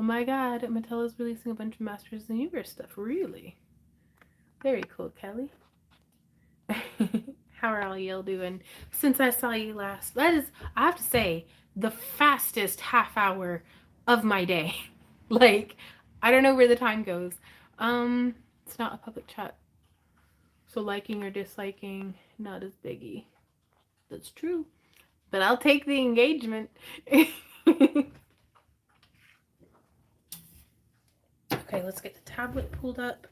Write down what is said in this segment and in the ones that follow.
my god, Mattel is releasing a bunch of Masters of the Universe stuff. Really? Very cool, Kelly. How are all y'all doing since I saw you last? That is, I have to say, the fastest half hour of my day. Like, I don't know where the time goes. It's not a public chat. So liking or disliking, not as biggie. That's true. But I'll take the engagement. Okay, let's get the tablet pulled up.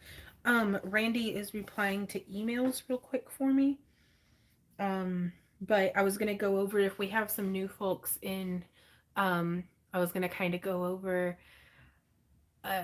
Randy is replying to emails real quick for me. But I was gonna go over if we have some new folks in. I was gonna kind of go over, uh,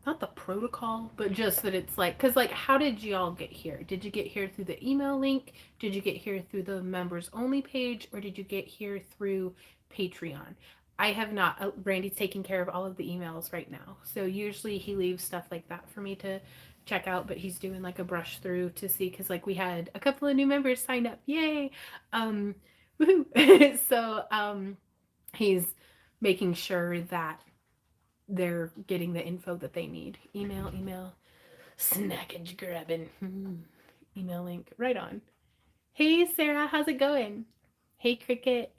not the protocol, but just that it's like, cause like, how did y'all get here? Did you get here through the email link? Did you get here through the members only page, or did you get here through Patreon? I have not. Randy's taking care of all of the emails right now, so usually he leaves stuff like that for me to check out, but he's doing like a brush through to see, because like we had a couple of new members sign up, yay. Woohoo. So he's making sure that they're getting the info that they need. Email, snackage grabbing. Email link, right on. Hey Sarah, how's it going? Hey Cricket.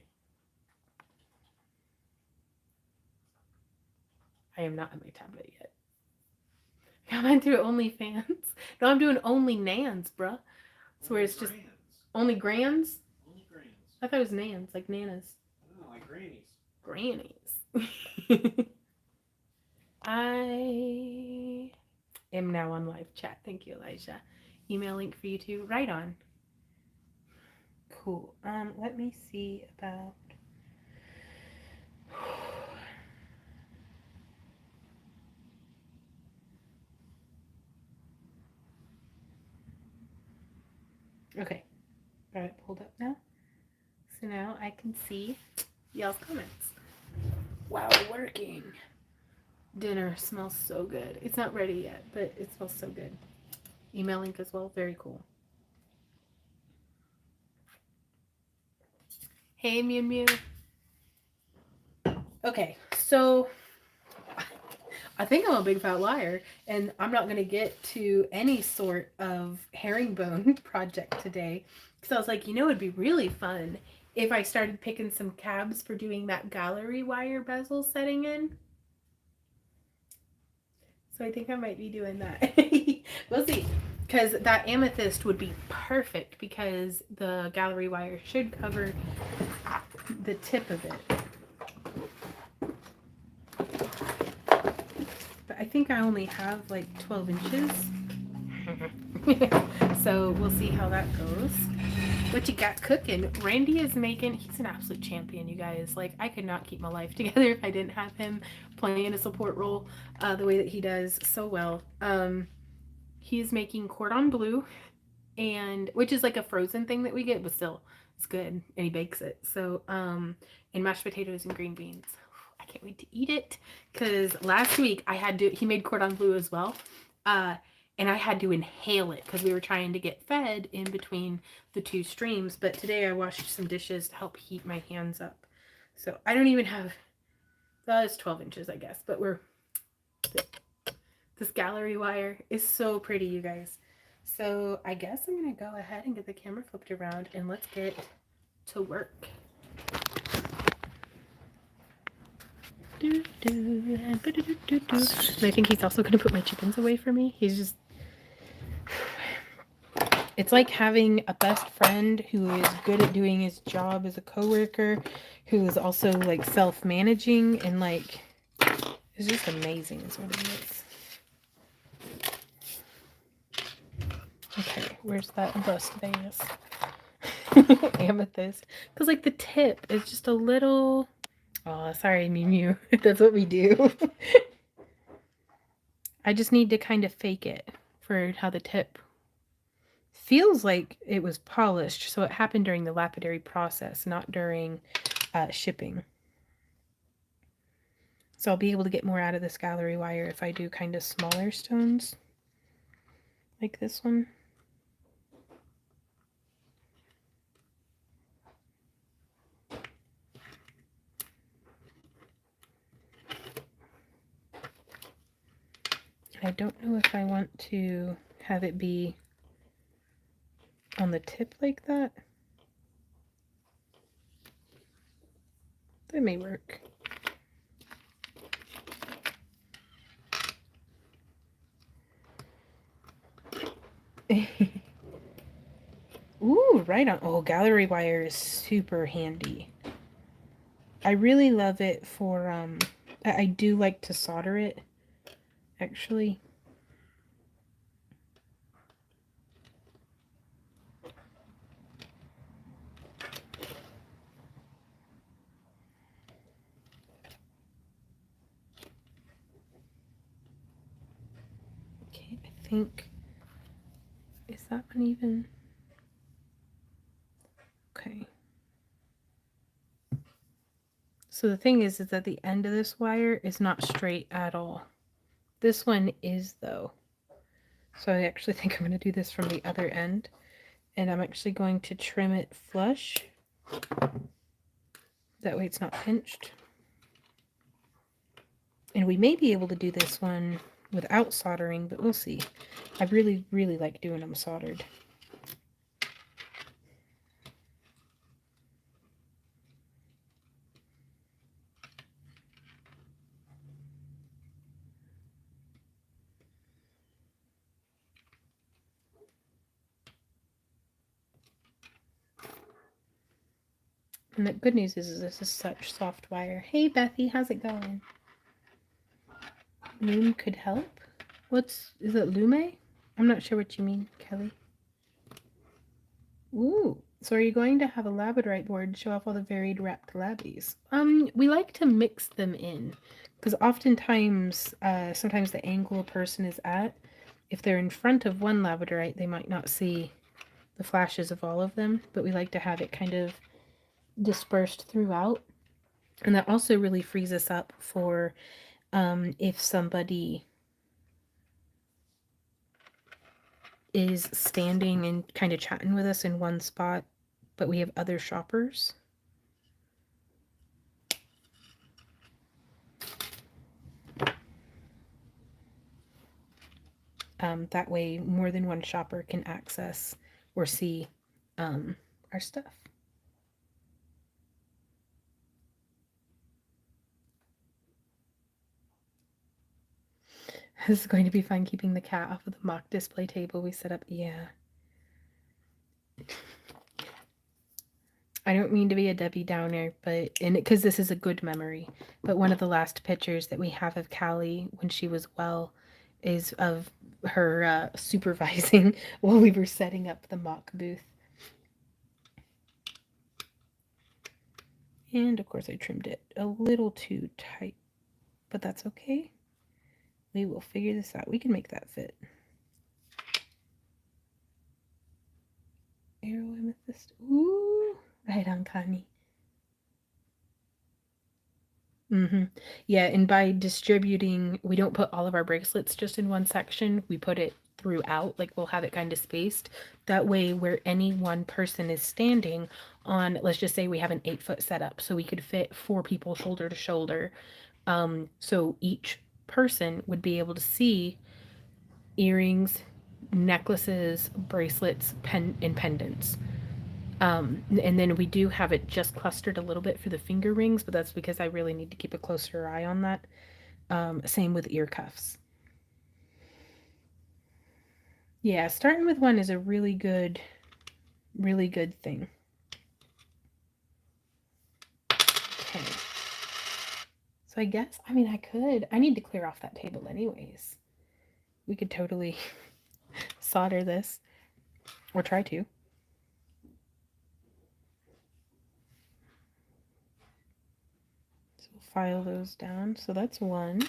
I am not on my tablet yet. I went through OnlyFans. No, I'm doing Only Nans, bruh. So where it's just only grands? Only grands. I thought it was nans, like nanas. No, like grannies. Grannies. I am now on live chat. Thank you, Elijah. Email link for you too. Right on. Cool. Let me see about. Okay. Got it pulled up now. So now I can see y'all's comments. Wow, working. Dinner smells so good. It's not ready yet, but it smells so good. Email link as well. Very cool. Hey, Mew Mew. Okay, so I think I'm a big fat liar, and I'm not going to get to any sort of herringbone project today, because I was like, it'd be really fun if I started picking some cabs for doing that gallery wire bezel setting in. So I think I might be doing that. We'll see. Because that amethyst would be perfect, because the gallery wire should cover the tip of it. But I think I only have like 12 inches. So we'll see how that goes. What you got cooking? Randy is making, he's an absolute champion, you guys. Like, I could not keep my life together if I didn't have him playing a support role the way that he does so well. He's making cordon bleu, and which is like a frozen thing that we get, but still, it's good. And he bakes it. So, and mashed potatoes and green beans. I can't wait to eat it, because last week he made cordon bleu as well. And I had to inhale it because we were trying to get fed in between the two streams. But today I washed some dishes to help heat my hands up. So I don't even have, it's 12 inches, I guess. But this gallery wire is so pretty, you guys. So I guess I'm going to go ahead and get the camera flipped around, and let's get to work. And I think he's also going to put my chickens away for me. He's just, it's like having a best friend who is good at doing his job as a coworker, who is also like self-managing, and like, it's just amazing is what it is. Okay, where's that bust vase? Amethyst. Because like the tip is just a little, oh, sorry, Mew Mew. That's what we do. I just need to kind of fake it for how the tip feels like it was polished. So it happened during the lapidary process, not during shipping. So I'll be able to get more out of this gallery wire if I do kind of smaller stones like this one. I don't know if I want to have it be on the tip like that. That may work. Ooh, right on. Oh, gallery wire is super handy. I really love it for, I do like to solder it, actually. Okay, I think, is that one even? Okay. So the thing is that the end of this wire is not straight at all. This one is though. So I actually think I'm going to do this from the other end. And I'm actually going to trim it flush. That way it's not pinched. And we may be able to do this one without soldering, but we'll see. I really, really like doing them soldered. And the good news is this is such soft wire. Hey, Bethy, how's it going? Loom could help? Is it Lume? I'm not sure what you mean, Kelly. Ooh, so are you going to have a labradorite board show off all the varied wrapped labbies? We like to mix them in, because oftentimes, sometimes the angle a person is at, if they're in front of one labradorite, they might not see the flashes of all of them, but we like to have it kind of dispersed throughout. And that also really frees us up for if somebody is standing and kind of chatting with us in one spot, but we have other shoppers. That way more than one shopper can access or see our stuff. This is going to be fun keeping the cat off of the mock display table we set up. Yeah. I don't mean to be a Debbie Downer, but because this is a good memory, but one of the last pictures that we have of Callie when she was well is of her supervising while we were setting up the mock booth. And of course I trimmed it a little too tight, but that's okay. We will figure this out. We can make that fit. Arrow amethyst. Ooh, right on, Connie. Yeah, and by distributing, we don't put all of our bracelets just in one section. We put it throughout, like we'll have it kind of spaced. That way, where any one person is standing on, let's just say we have an 8-foot setup, so we could fit 4 people shoulder to shoulder. So each person would be able to see earrings, necklaces, bracelets, and pendants. And then we do have it just clustered a little bit for the finger rings, but that's because I really need to keep a closer eye on that. Same with ear cuffs. Yeah, starting with one is a really good thing. Okay. So I guess, I mean, I need to clear off that table anyways. We could totally solder this, or try to. So we'll file those down. So that's one.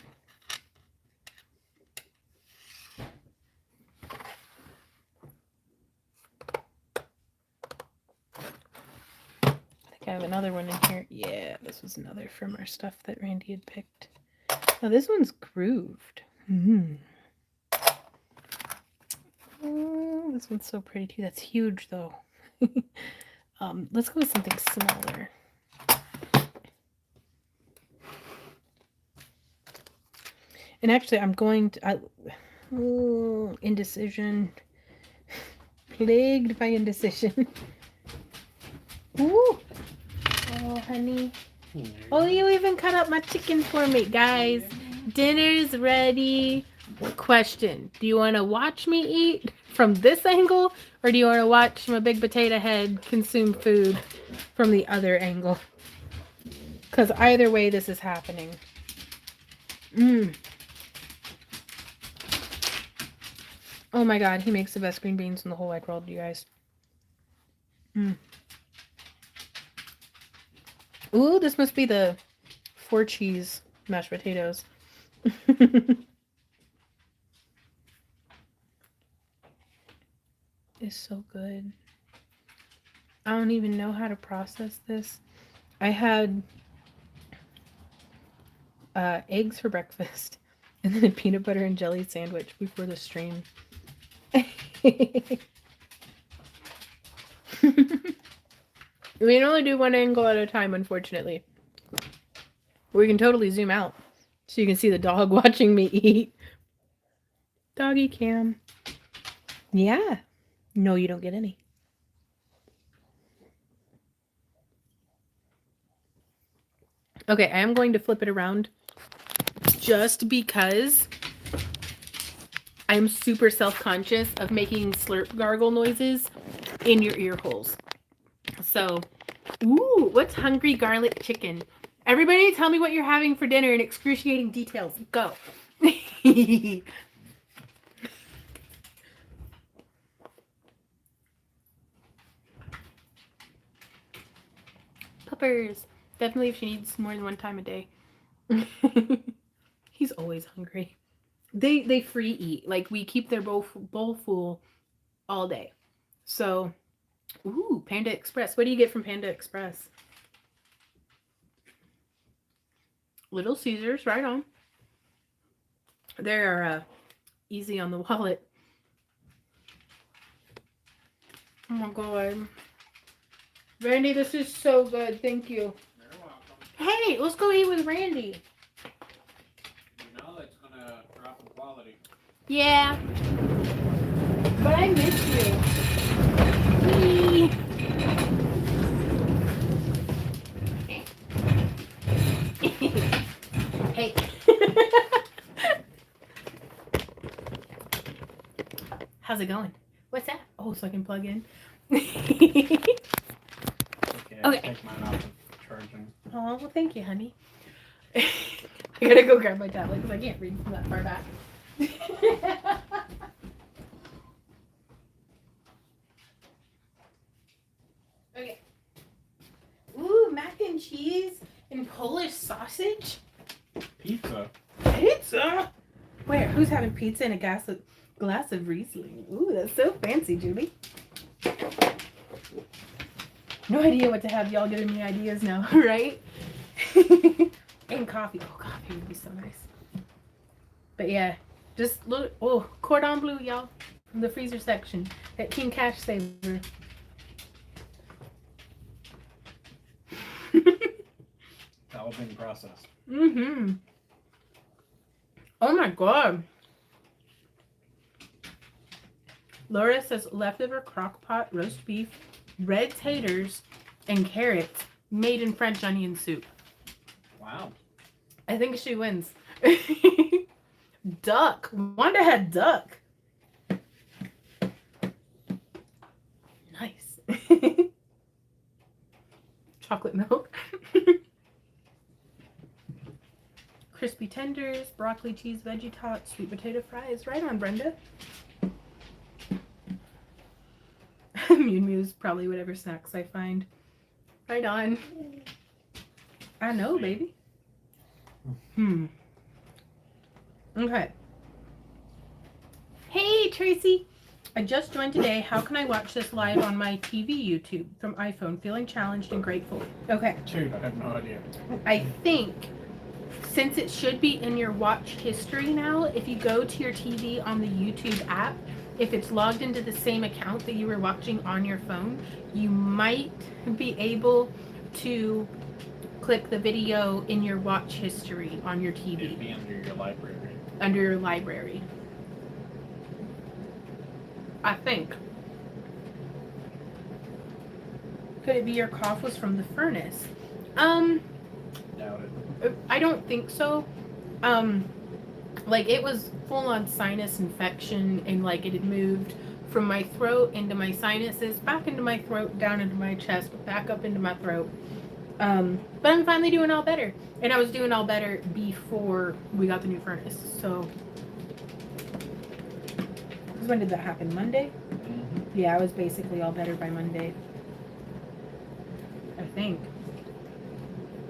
I have another one in here. Yeah, this was another from our stuff that Randy had picked. Now this one's grooved. Oh, this one's so pretty too. That's huge though. Let's go with something smaller. And actually, I'm going to. Ooh, indecision. Plagued by indecision. Ooh. Oh, honey. Oh, you even cut up my chicken for me, guys. Dinner's ready. Question: do you want to watch me eat from this angle, or do you want to watch my big potato head consume food from the other angle? Because either way, this is happening. Oh my god, he makes the best green beans in the whole wide world, you guys. Ooh, this must be the 4-cheese mashed potatoes. It's so good. I don't even know how to process this. I had eggs for breakfast and then a peanut butter and jelly sandwich before the stream. We can only do one angle at a time, unfortunately. We can totally zoom out so you can see the dog watching me eat. Doggy cam. Yeah. No, you don't get any. Okay, I am going to flip it around just because I'm super self-conscious of making slurp gargle noises in your ear holes. So, ooh, what's hungry garlic chicken? Everybody tell me what you're having for dinner in excruciating details. Go. Puppers. Definitely if she needs more than one time a day. He's always hungry. They free eat. Like, we keep their bowl full all day. So, ooh, Panda Express. What do you get from Panda Express? Little Caesars, right on. They're easy on the wallet. Oh my god. Randy, this is so good. Thank you. You're welcome. Hey, let's go eat with Randy. You know it's gonna drop in quality. Yeah. But I miss you. Whee. Hey. How's it going? What's that? Oh, so I can plug in. Okay. Okay. Take mine off of charging. Oh, well, thank you, honey. I gotta go grab my tablet because I can't read from that far back. Okay. Ooh, mac and cheese and Polish sausage. Pizza. Pizza? Where? Who's having pizza and a glass of Riesling? Ooh, that's so fancy, Julie. No idea what to have. Y'all giving me ideas now, right? And coffee. Oh, coffee would be so nice. But yeah, just look. Oh, cordon bleu, y'all, from the freezer section at King Cash Saver. All being processed. Mm-hmm. Oh my god. Laura says leftover crock pot roast beef, red taters, and carrots made in French onion soup. Wow. I think she wins. Duck. Wanda had duck. Nice. Chocolate milk. Crispy tenders, broccoli cheese veggie tots, sweet potato fries. Right on, Brenda. Mew Mew's probably whatever snacks I find. Right on. I know, baby. Okay. Hey, Tracy. I just joined today. How can I watch this live on my TV YouTube from iPhone? Feeling challenged and grateful. Okay. Dude, I have no idea. I think since it should be in your watch history now, if you go to your TV on the YouTube app, if it's logged into the same account that you were watching on your phone, you might be able to click the video in your watch history on your TV. It'd be under your library. Under your library. I think. Could it be your cough was from the furnace? Doubt it. I don't think so. Like it was full on sinus infection and like it had moved from my throat into my sinuses, back into my throat, down into my chest, back up into my throat. But I'm finally doing all better. And I was doing all better before we got the new furnace. So, 'cause when did that happen? Monday? Mm-hmm. Yeah, I was basically all better by Monday. I think.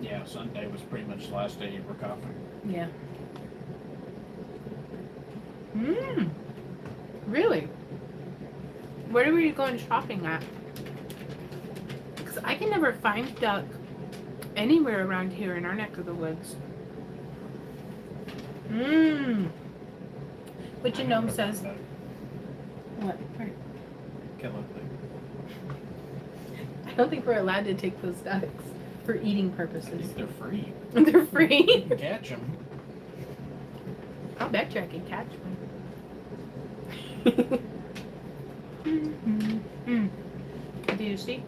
Yeah, Sunday was pretty much the last day you were coughing. Yeah. Really? Where were you going shopping at? Because I can never find duck anywhere around here in our neck of the woods. What your gnome says. What? Where? Kill it. I don't think we're allowed to take those ducks for eating I purposes. think they're free. They're You free. can catch them. I'll bet you I can catch one. Do you see?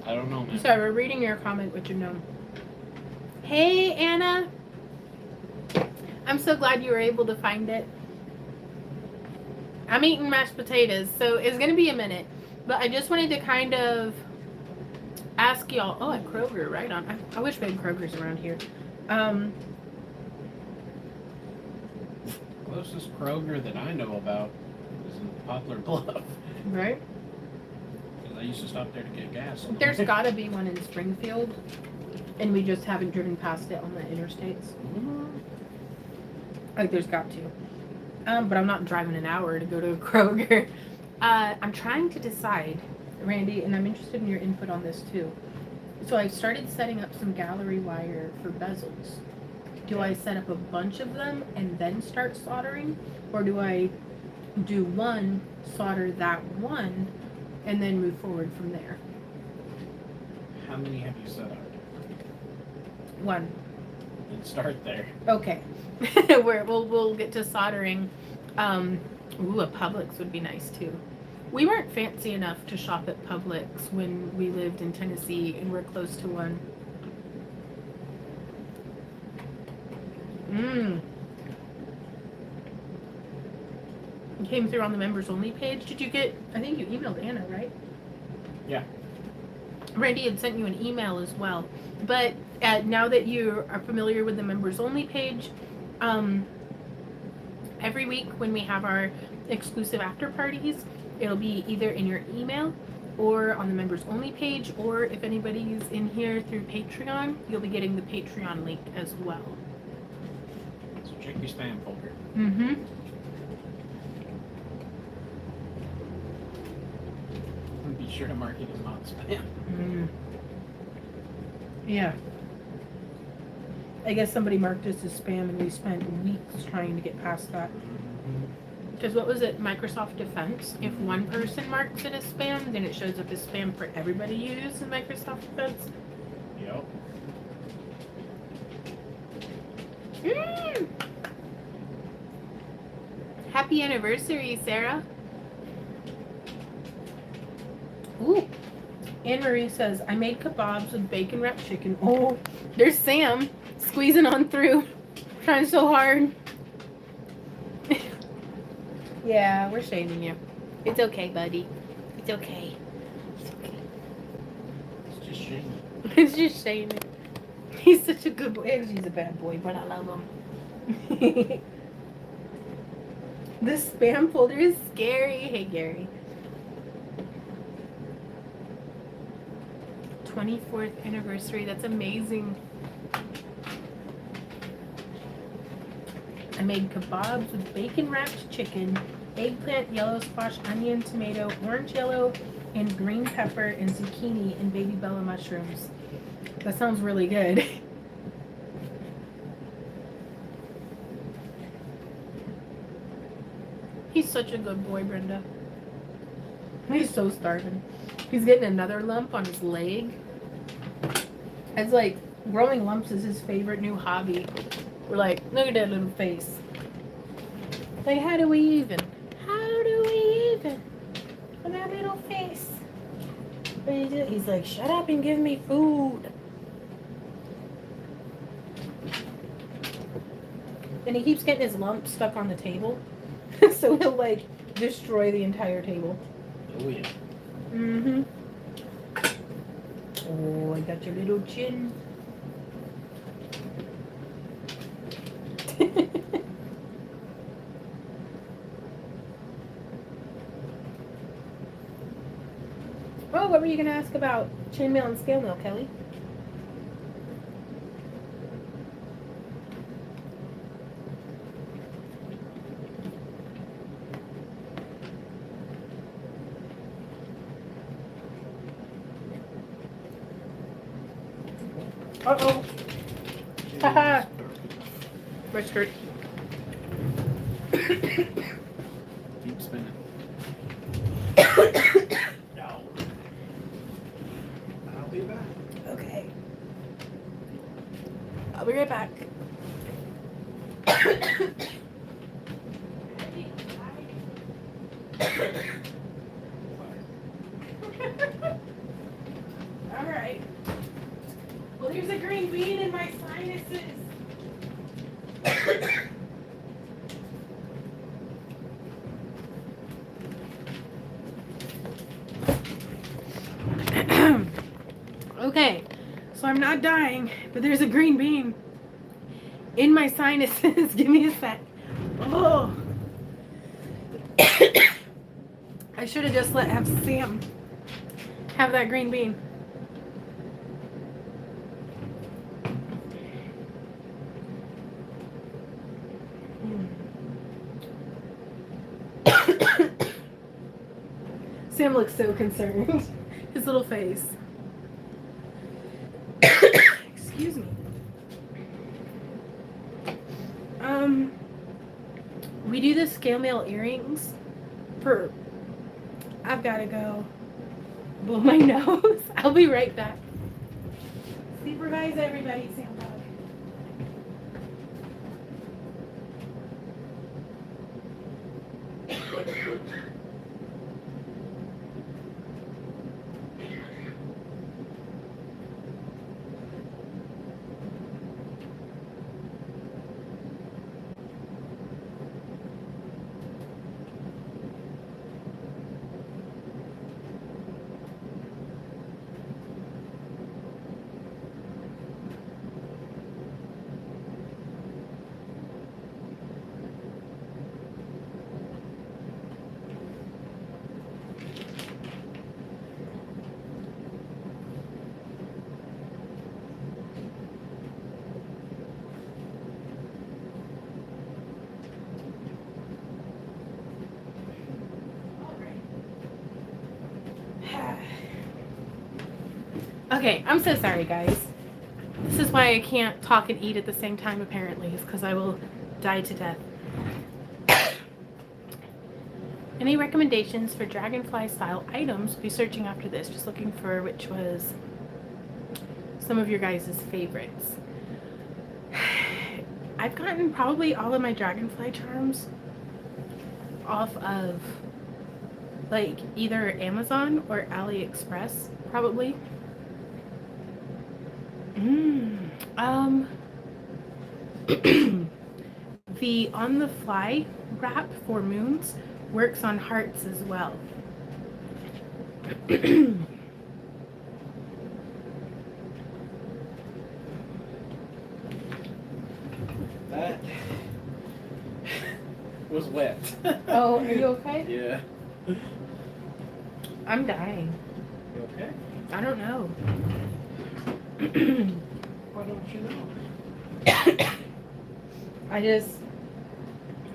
I don't know, man. Sorry, we're reading your comment, what you know. Hey, Anna. I'm so glad you were able to find it. I'm eating mashed potatoes, so it's going to be a minute. But I just wanted to kind of ask y'all. Oh, at Kroger, right on. I wish we had Kroger's around here. Closest Kroger that I know about is in Poplar Bluff. Right? 'Cause I used to stop there to get gas. There's got to be one in Springfield, and we just haven't driven past it on the interstates. Like, there's got to. But I'm not driving an hour to go to a Kroger. I'm trying to decide, Randy, and I'm interested in your input on this too. So I started setting up some gallery wire for bezels. Do I set up a bunch of them and then start soldering? Or do I do one, solder that one, and then move forward from there? How many have you set up? One. And start there. Okay. We'll get to soldering. Ooh, a Publix would be nice too. We weren't fancy enough to shop at Publix when we lived in Tennessee, and we're close to one. You came through on the members only page. Did you get? I think you emailed Anna, right? Yeah. Randy had sent you an email as well. But now that you are familiar with the members only page, every week when we have our exclusive after parties, it'll be either in your email or on the members only page, or if anybody's in here through Patreon, you'll be getting the Patreon link as well. So check your spam folder. Mm-hmm. And be sure to mark it as not spam. Yeah. I guess somebody marked us as spam and we spent weeks trying to get past that. Because what was it, Microsoft Defense? If one person marks it as spam, then it shows up as spam for everybody to use in Microsoft Defense. Yep. Happy anniversary, Sarah. Ooh. Anne Marie says, I made kebabs with bacon wrapped chicken. Oh, there's Sam squeezing on through, trying so hard. Yeah, we're shaming you. It's okay, buddy. It's okay. It's okay. It's just shame. It's just shaming. He's such a good boy. Actually, he's a bad boy, but I love him. This spam folder is scary. Hey, Gary. 24th anniversary. That's amazing. I made kebabs with bacon wrapped chicken, eggplant, yellow squash, onion, tomato, orange yellow, and green pepper, and zucchini, and baby bella mushrooms. That sounds really good. He's such a good boy, Brenda. He's so starving. He's getting another lump on his leg. It's like growing lumps is his favorite new hobby. We're like, look at that little face. Like, how do we even? How do we even? With that little face. But he's like, shut up and give me food. And he keeps getting his lump stuck on the table. So he'll like destroy the entire table. Oh yeah. Mm-hmm. Oh, I got your little chin. Oh, what were you going to ask about chainmail and scale mail, Kelly? Uh-oh. Haha. Red skirt. Keep spinning. No. I'll be back. Okay. I'll be right back. All right. Well, there's a green bean in my sinuses. Okay, so I'm not dying, but there's a green bean in my sinuses. Give me a sec. Oh. I should have just have Sam have that green bean. Sam looks so concerned. His little face. Excuse me. We do the scale mail earrings for. I've got to go blow my nose. I'll be right back. Supervise everybody, Sam Dog. Okay, I'm so sorry, guys. This is why I can't talk and eat at the same time, apparently, is because I will die to death. Any recommendations for dragonfly style items? Be searching after this, just looking for which was some of your guys' favorites. I've gotten probably all of my dragonfly charms off of like either Amazon or AliExpress, probably. The on the fly wrap for moons works on hearts as well. That was wet. Oh, are you okay? Yeah. I'm dying. You okay? I don't know. Why don't you know? I just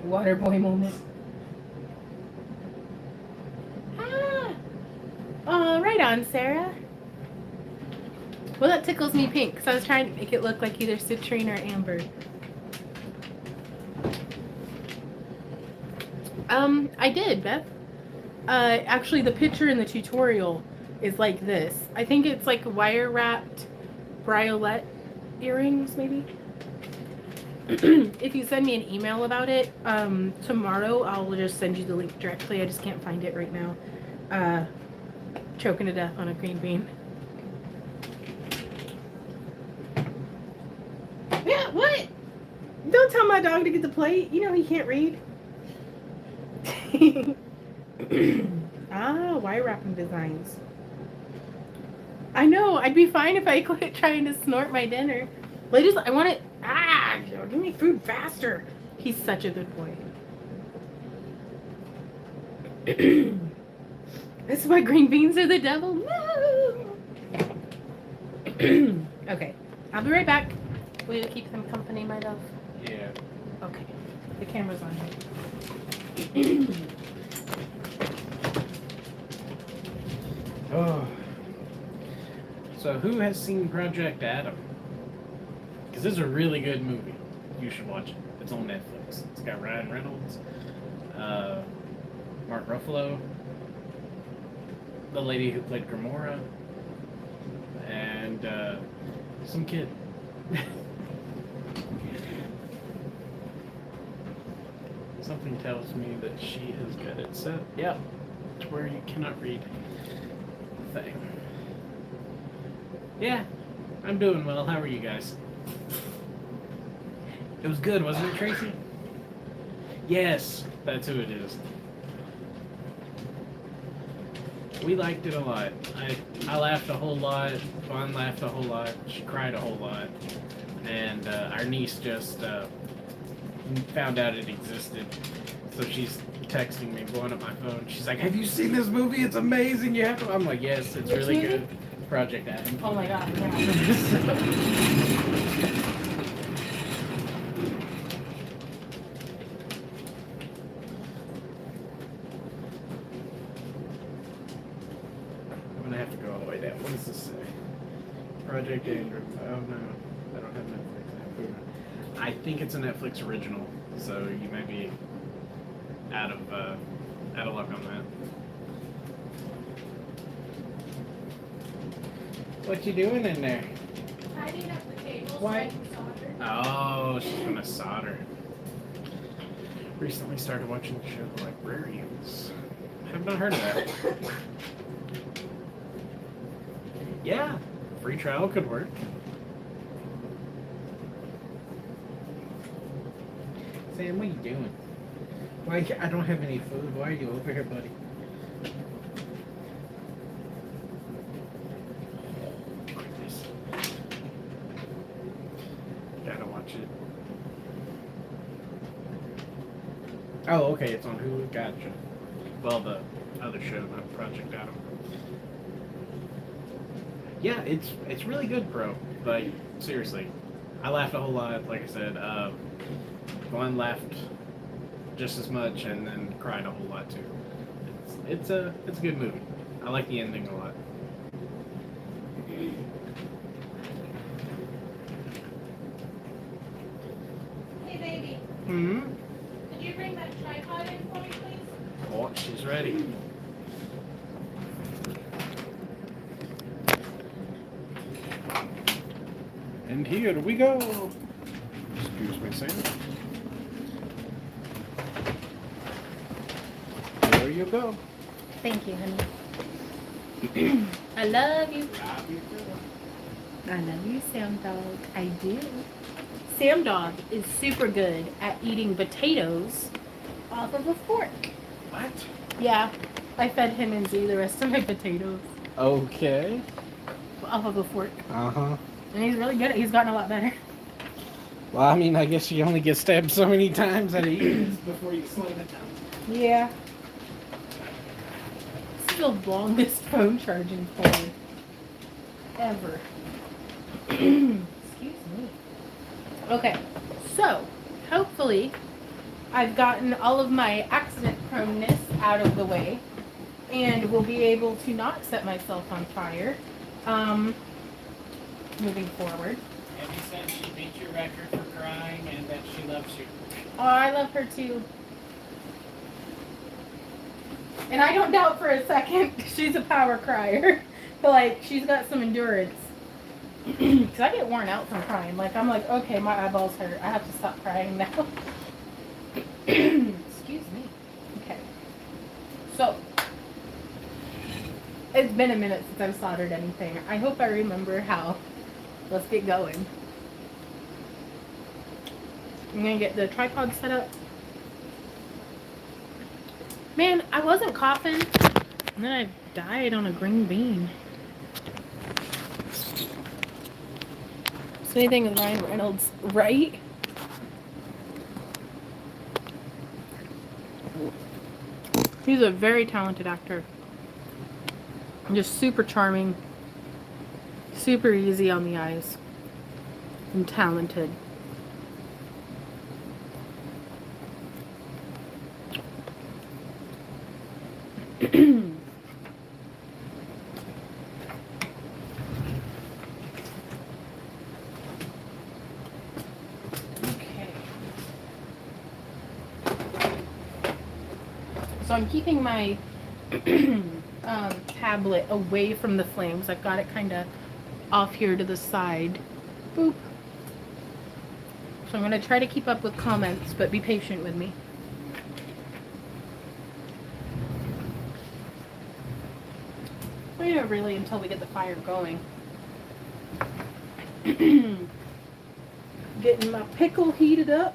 water boy moment. Ah! Oh, right on, Sarah. Well, that tickles me pink because I was trying to make it look like either citrine or amber. I did, Beth. Actually, the picture in the tutorial is like this. I think it's like wire wrapped Briolette earrings, maybe. If you send me an email about it, tomorrow I'll just send you the link directly. I just can't find it right now. Choking to death on a green bean. Yeah, what? Don't tell my dog to get the plate. You know he can't read. Wire wrapping designs. I know. I'd be fine if I quit trying to snort my dinner. Ladies, I want it. Give me food faster. He's such a good boy. This is why green beans are the devil. No. Okay, I'll be right back. Will you keep them company, my love? Yeah. Okay. The camera's on here. Oh. So who has seen Project Adam? Because this is a really good movie. You should watch it. It's on Netflix. It's got Ryan Reynolds, Mark Ruffalo, the lady who played Gamora, and some kid. Something tells me that she has got it set. Yeah, to where you cannot read the thing. Yeah, I'm doing well. How are you guys? It was good, wasn't it, Tracy? Yes, that's who it is. We liked it a lot. I laughed a whole lot. Vaughn laughed a whole lot. She cried a whole lot. And our niece just found out it existed. So she's texting me, blowing up my phone. She's like, "Have you seen this movie? It's amazing. You have to." I'm like, "Yes, it's Which really movie? good." Project Adam. Oh my god, yeah. I'm gonna have to go all the way down. What does this say? Project Andrew. Oh no, I don't have Netflix. I have Hulu. I think it's a Netflix original, so you may be out of luck on that. What you doing in there? Tidying up the table. Why? Oh, she's gonna solder. Recently started watching the show The Librarians. Have not heard of that. Yeah, free trial could work. Sam, what are you doing? Why? I don't have any food. Why are you over here, buddy? Goodness. Gotta watch it. Oh, okay, it's on Hulu. Gotcha. Well, the other show, not Project Adam. Yeah, it's really good, bro. Like, seriously. I laughed a whole lot, like I said. Glenn laughed just as much and then cried a whole lot too. It's a good movie. I like the ending a lot. Hey, baby, Hmm? could you bring that tripod in for me, please? Oh, she's ready. And here we go. Excuse me, Sam. There you go. Thank you, honey. I love you. I love you, Sam Dog. I do. Sam Dog is super good at eating potatoes off of a fork. What? Yeah, I fed him and Z the rest of my potatoes Okay. off of a fork. Uh-huh. And he's really good at it. He's gotten a lot better. Well, I mean, I guess you only get stabbed so many times at eating before you slow it down. Yeah. This is the longest phone charging cord ever. Excuse me. Okay, so hopefully I've gotten all of my accident proneness out of the way and will be able to not set myself on fire moving forward. Abby said she beat your record for crying and that she loves you. Oh, I love her too. And I don't doubt for a second she's a power crier. Like, she's got some endurance. Because I get worn out from crying. Like, I'm like, okay, my eyeballs hurt. I have to stop crying now. Excuse me. Okay. So, it's been a minute since I've soldered anything. I hope I remember how. Let's get going. I'm going to get the tripod set up. Man, I wasn't coughing. And then I died on a green bean. So anything with Ryan Reynolds, right? He's a very talented actor. Just super charming. Super easy on the eyes. And talented. So I'm keeping my tablet away from the flames. I've got it kind of off here to the side. Boop. So I'm going to try to keep up with comments, but be patient with me. Well, yeah, really until we get the fire going. Getting my pickle heated up.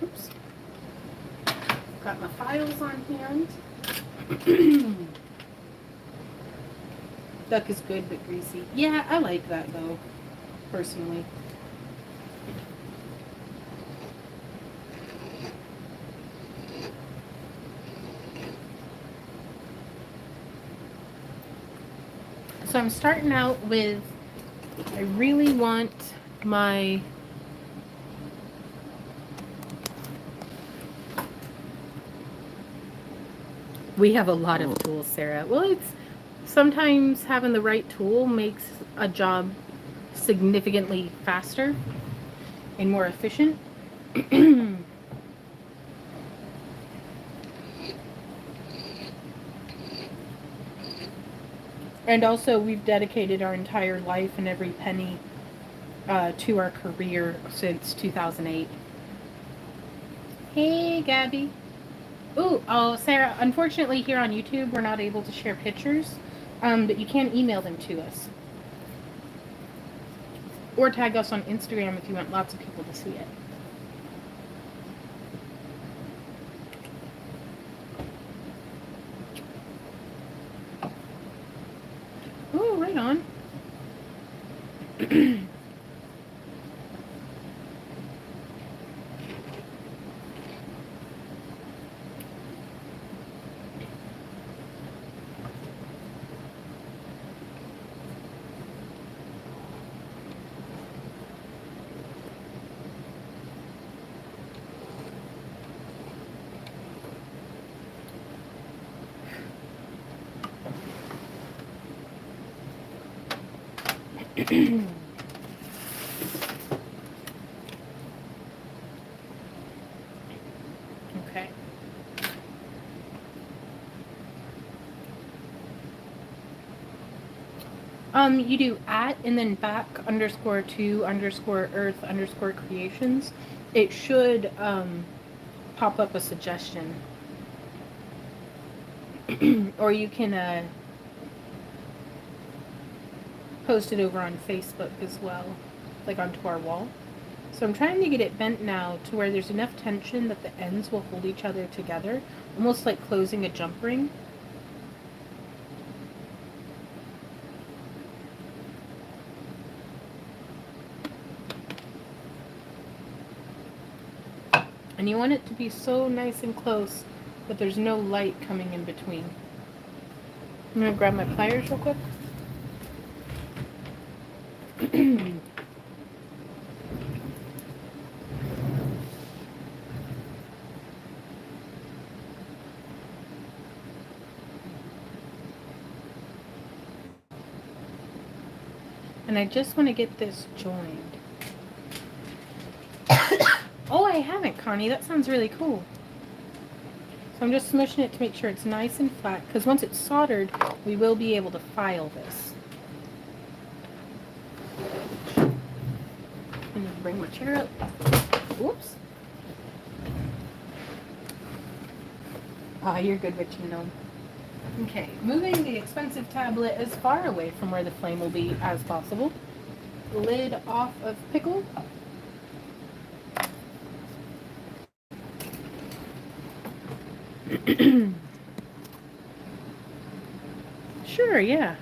Oops. Got my files on hand. Duck is good but greasy. Yeah, I like that though, personally. So I'm starting out with, I really want my we have a lot of tools, Sarah. Well, it's sometimes having the right tool makes a job significantly faster and more efficient. And also, we've dedicated our entire life and every penny to our career since 2008. Hey, Gabby. Ooh, oh, Sarah, unfortunately here on YouTube, we're not able to share pictures, but you can email them to us. Or tag us on Instagram if you want lots of people to see it. Ooh, right on. Okay. You do @ and then back _to_earth_creations. It should pop up a suggestion. Or you can post it over on Facebook as well, like onto our wall. So I'm trying to get it bent now to where there's enough tension that the ends will hold each other together, almost like closing a jump ring. And you want it to be so nice and close that there's no light coming in between. I'm going to grab my pliers real quick. And I just want to get this joined. Oh, I haven't, Connie. That sounds really cool. So So I'm just smushing it to make sure it's nice and flat, because once it's soldered, we will be able to file this. I need to bring my chair up. Oops. Ah, you're good, Richie Gnome. Okay, moving the expensive tablet as far away from where the flame will be as possible. Lid off of pickle. Sure, yeah.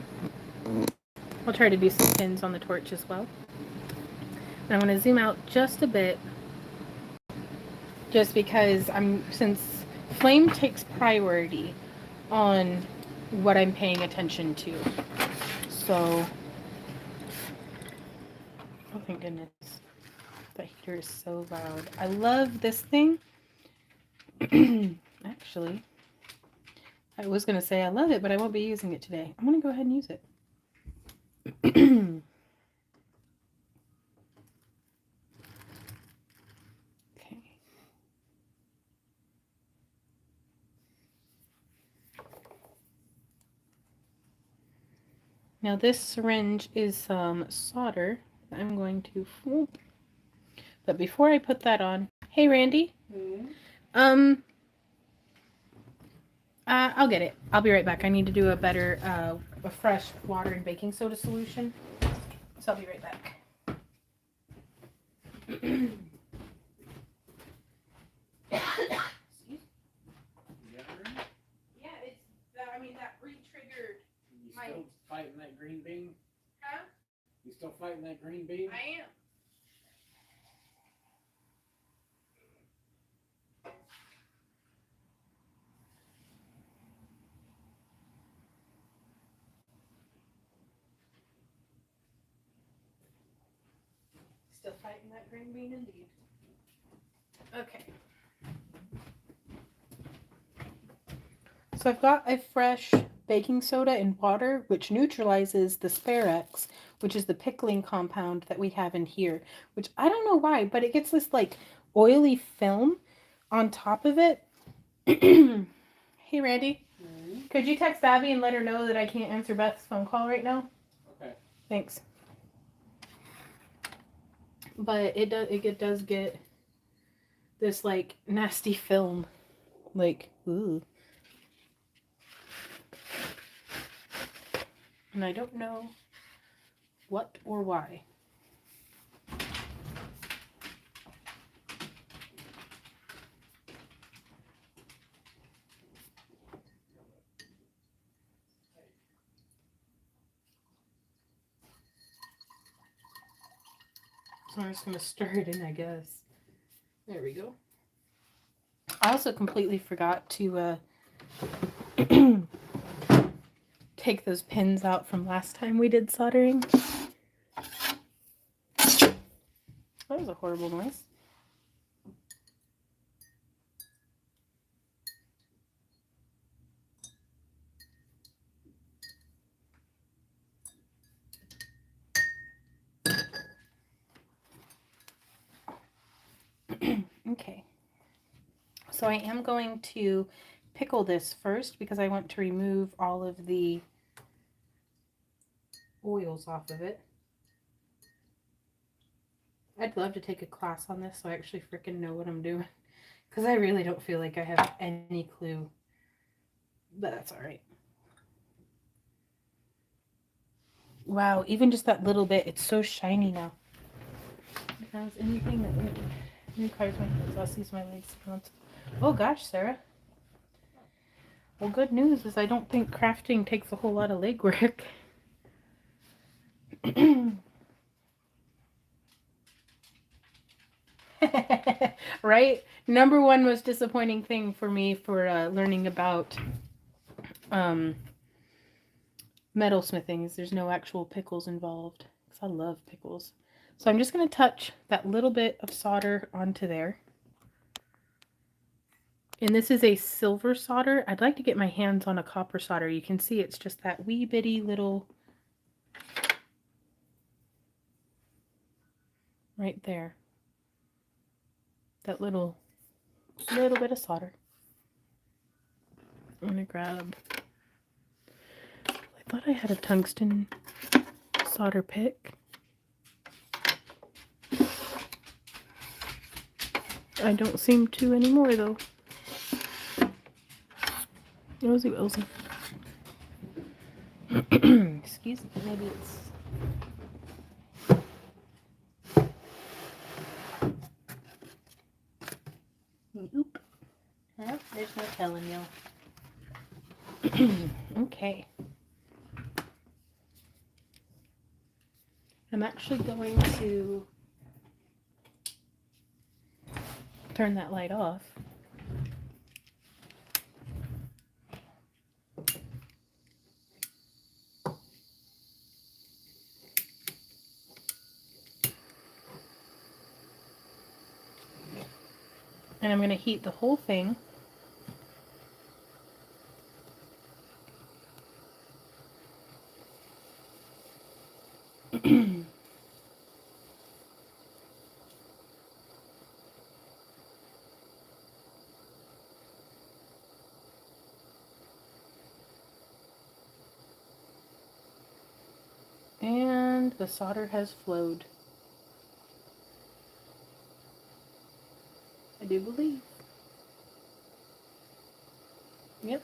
I'll try to do some pins on the torch as well. And I'm going to zoom out just a bit, just because since flame takes priority on what I'm paying attention to. So, oh thank goodness, that heater is so loud. I love this thing. Actually, I was going to say I love it, but I won't be using it today. I'm going to go ahead and use it. Okay. Now this syringe is some solder that I'm going to, but before I put that on, hey Randy. I'll get it. I'll be right back. I need to do a better, a fresh water and baking soda solution. So I'll be right back. Yeah, it's, I mean, that re-triggered. You still fighting that green bean? Huh? You still fighting that green bean? I am. Still fighting that green bean indeed. Okay. So I've got a fresh baking soda and water, which neutralizes the Sparex, which is the pickling compound that we have in here, which I don't know why, but it gets this like oily film on top of it. Hey, Randy. Mm-hmm. Could you text Abby and let her know that I can't answer Beth's phone call right now? Okay. Thanks. But it does get this like nasty film, like ooh. And I don't know what or why. So I'm just going to stir it in, I guess. There we go. I also completely forgot to take those pins out from last time we did soldering. That was a horrible noise. Okay. So I am going to pickle this first because I want to remove all of the oils off of it. I'd love to take a class on this so I actually freaking know what I'm doing, because I really don't feel like I have any clue, but that's all right. Wow, even just that little bit, it's so shiny now. If there was anything that requires my hands, I'll use my legs. Oh gosh, Sarah. Well, good news is I don't think crafting takes a whole lot of legwork. Right? Number one most disappointing thing for me for learning about metal smithing is there's no actual pickles involved, because I love pickles. So I'm just going to touch that little bit of solder onto there. And this is a silver solder. I'd like to get my hands on a copper solder. You can see it's just that wee bitty little right there. That little bit of solder. I'm gonna grab. I thought I had a tungsten solder pick. I don't seem to anymore though. Rosy Wilson. Excuse me, maybe it's. Oop. Well, there's no telling you. Okay. I'm actually going to turn that light off. And I'm going to heat the whole thing. And the solder has flowed. I do believe. Yep.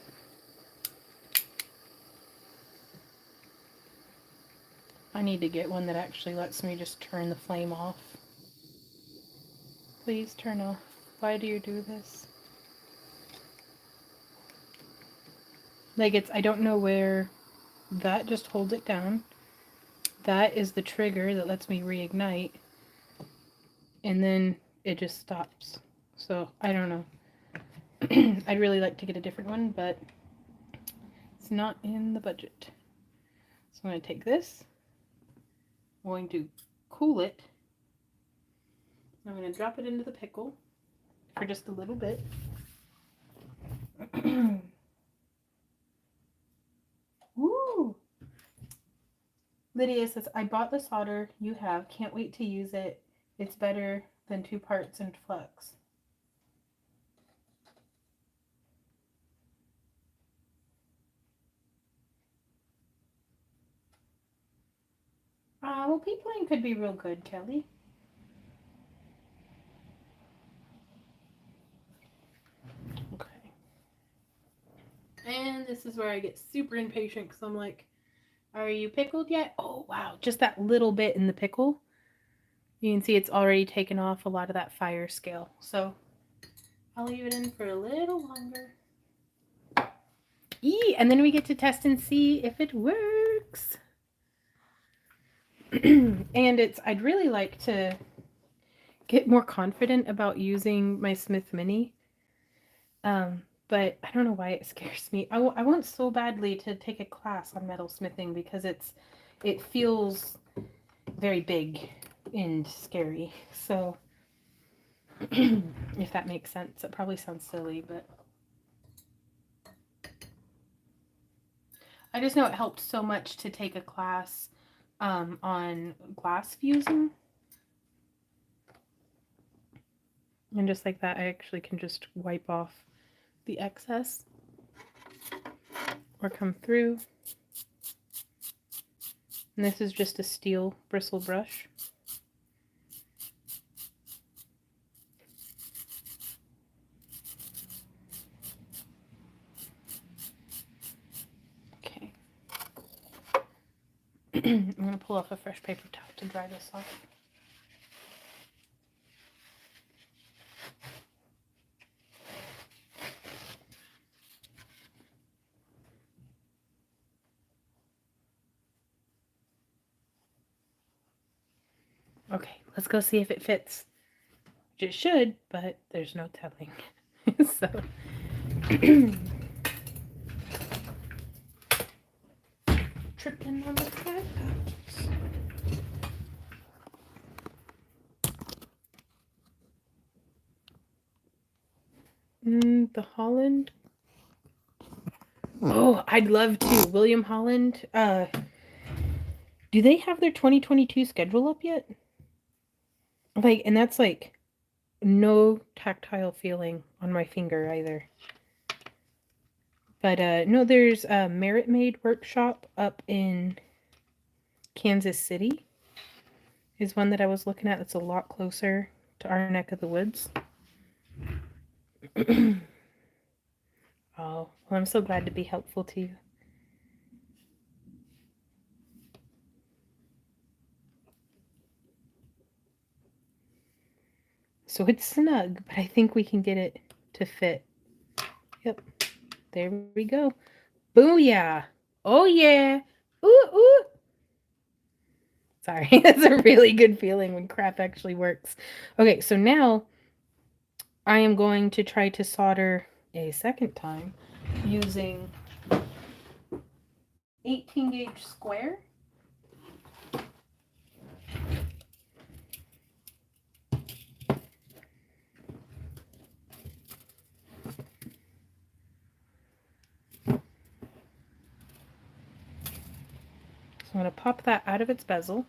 I need to get one that actually lets me just turn the flame off. Please turn off. Why do you do this? Like I don't know where that just holds it down. That is the trigger that lets me reignite. And then it just stops. So I don't know. I'd really like to get a different one, but it's not in the budget. So I'm going to take this. I'm going to cool it. I'm going to drop it into the pickle for just a little bit. Woo! Lydia says, I bought the solder you have. Can't wait to use it. It's better than 2 parts and flux. Well, peat playing could be real good, Kelly. Okay. And this is where I get super impatient because I'm like, are you pickled yet? Oh, wow. Just that little bit in the pickle. You can see it's already taken off a lot of that fire scale. So I'll leave it in for a little longer. And then we get to test and see if it works. And I'd really like to get more confident about using my Smith Mini. But I don't know why it scares me. I want so badly to take a class on metalsmithing because it feels very big and scary. So if that makes sense, it probably sounds silly, but I just know it helped so much to take a class on glass fusing. And just like that, I actually can just wipe off the excess or come through. And this is just a steel bristle brush. Okay. I'm going to pull off a fresh paper towel to dry this off. Okay, let's go see if it fits. Which it should, but there's no telling. So tripping on the tripods. The Holland. Oh, I'd love to. William Holland. Do they have their 2022 schedule up yet? Like, and that's like no tactile feeling on my finger either. But no, there's a Merit Made workshop up in Kansas City. Is one that I was looking at. That's a lot closer to our neck of the woods. Oh, well, I'm so glad to be helpful to you. So it's snug, but I think we can get it to fit. Yep. There we go. Booyah. Oh, yeah. Ooh, ooh. Sorry. That's a really good feeling when crap actually works. Okay, so now I am going to try to solder a second time using 18 gauge square. So I'm going to pop that out of its bezel.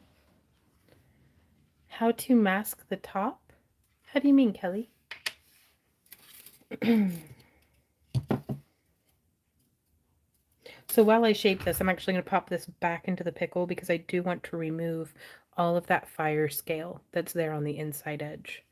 How to mask the top? How do you mean, Kelly? So while I shape this, I'm actually going to pop this back into the pickle because I do want to remove all of that fire scale that's there on the inside edge.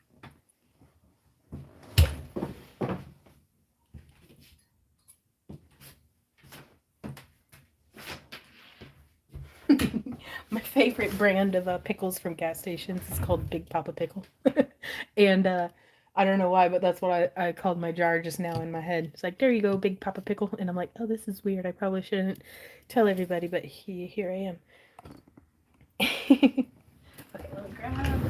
My favorite brand of pickles from gas stations is called Big Papa Pickle. And I don't know why, but that's what I called my jar just now in my head. It's like, there you go, Big Papa Pickle. And I'm like, oh, this is weird. I probably shouldn't tell everybody, but here I am. Okay, let me grab.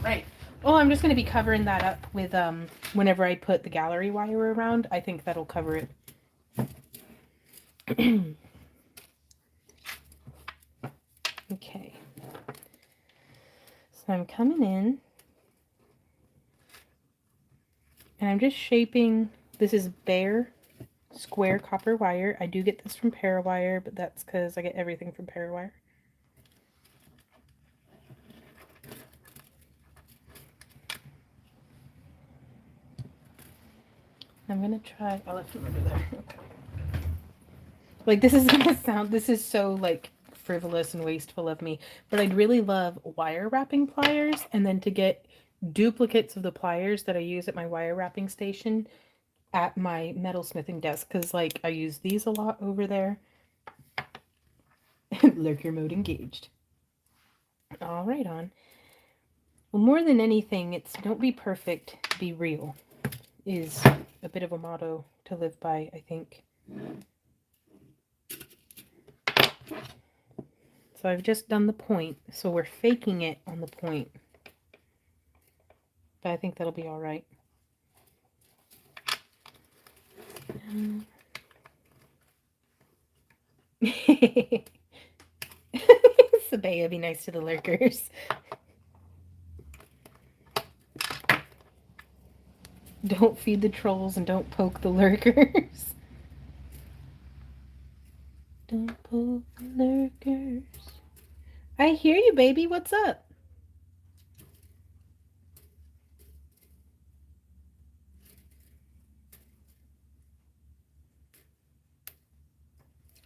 Right. Oh, I'm just going to be covering that up with, whenever I put the gallery wire around, I think that'll cover it. Okay. So I'm coming in and I'm just shaping. This is bare square copper wire. I do get this from Parawire, but that's because I get everything from Parawire. I'm gonna try. I left it over there. Okay. Like, this is gonna sound. This is so like frivolous and wasteful of me, but I'd really love wire wrapping pliers, and then to get duplicates of the pliers that I use at my wire wrapping station at my metalsmithing desk, because like I use these a lot over there. Lurker mode engaged. All right, on. Well, more than anything, it's don't be perfect, be real, is a bit of a motto to live by, I think. So I've just done the point, so we're faking it on the point. But I think that'll be all right. Sabea, be nice to the lurkers. Don't feed the trolls and don't poke the lurkers. Don't poke the lurkers. I hear you, baby. What's up?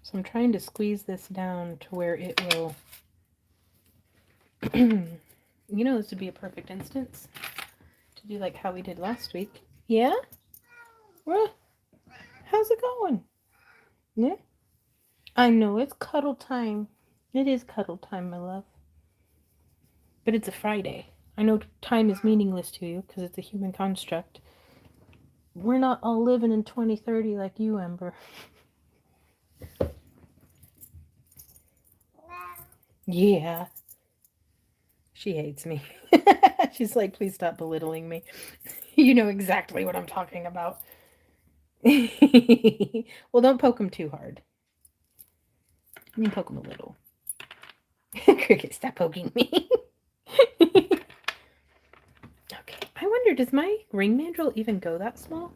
So I'm trying to squeeze this down to where it will... You know, this would be a perfect instance to do like how we did last week. Yeah? Well, how's it going? Yeah? I know, it's cuddle time. It is cuddle time, my love. But it's a Friday. I know time is meaningless to you because it's a human construct. We're not all living in 2030 like you, Ember. Yeah. She hates me. She's like, please stop belittling me. You know exactly what I'm talking about. Well, don't poke him too hard. You can poke him a little. Cricket, stop poking me. Okay. I wonder, does my ring mandrel even go that small?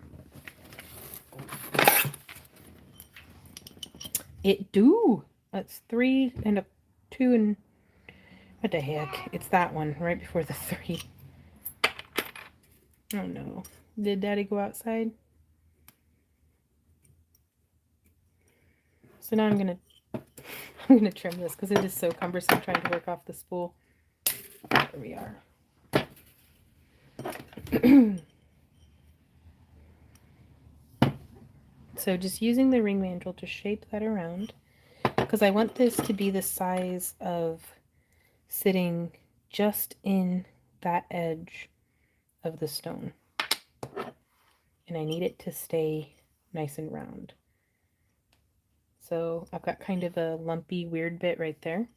It do. That's 3 and a 2 and... What the heck? It's that one right before the 3. Oh no. Did Daddy go outside? So now I'm gonna trim this because it is so cumbersome trying to work off the spool. There we are. So just using the ring mandrel to shape that around, because I want this to be the size of sitting just in that edge of the stone. And I need it to stay nice and round. So I've got kind of a lumpy, weird bit right there.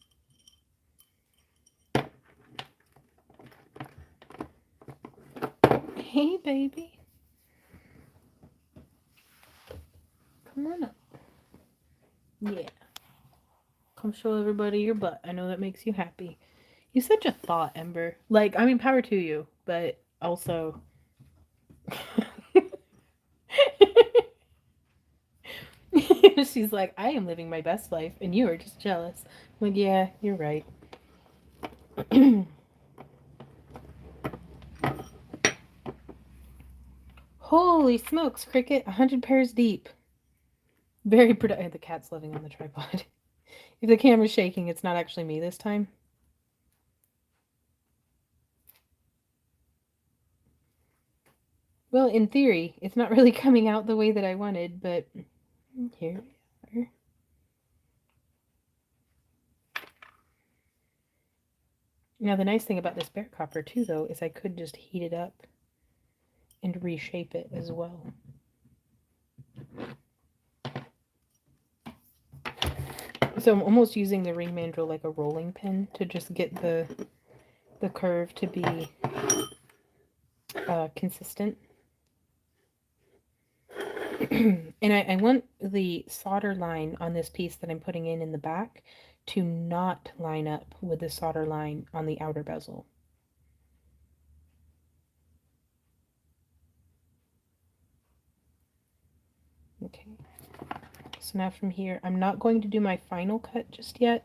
Hey, baby. Come on up. Yeah. Come show everybody your butt. I know that makes you happy. You're such a thought, Ember. Like, I mean, power to you, but also... She's like, I am living my best life, and you are just jealous. I'm like, yeah, you're right. Holy smokes, Cricket, 100 pairs deep. Very productive. The cat's living on the tripod. If the camera's shaking, it's not actually me this time. Well, in theory, it's not really coming out the way that I wanted, but here we are. Now, the nice thing about this bear copper, too, though, is I could just heat it up and reshape it as well. So I'm almost using the ring mandrel like a rolling pin to just get the curve to be consistent. And I want the solder line on this piece that I'm putting in the back to not line up with the solder line on the outer bezel. Okay, so now from here, I'm not going to do my final cut just yet.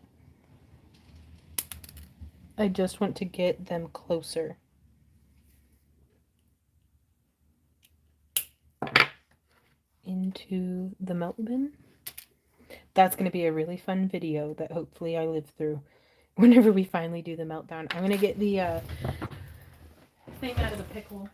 I just want to get them closer. Into the melt bin. That's going to be a really fun video that hopefully I live through whenever we finally do the meltdown. I'm going to get the thing out of the pickle.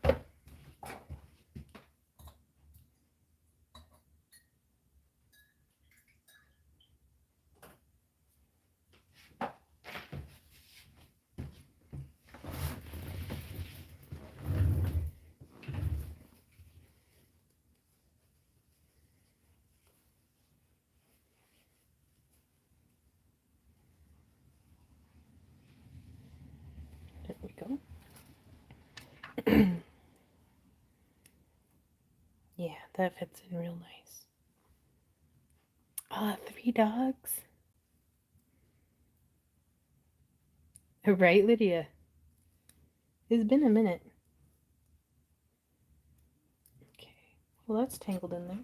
There we go. Yeah, that fits in real nice. Ah, 3 dogs. Right, Lydia? It's been a minute. Okay. Well, that's tangled in there.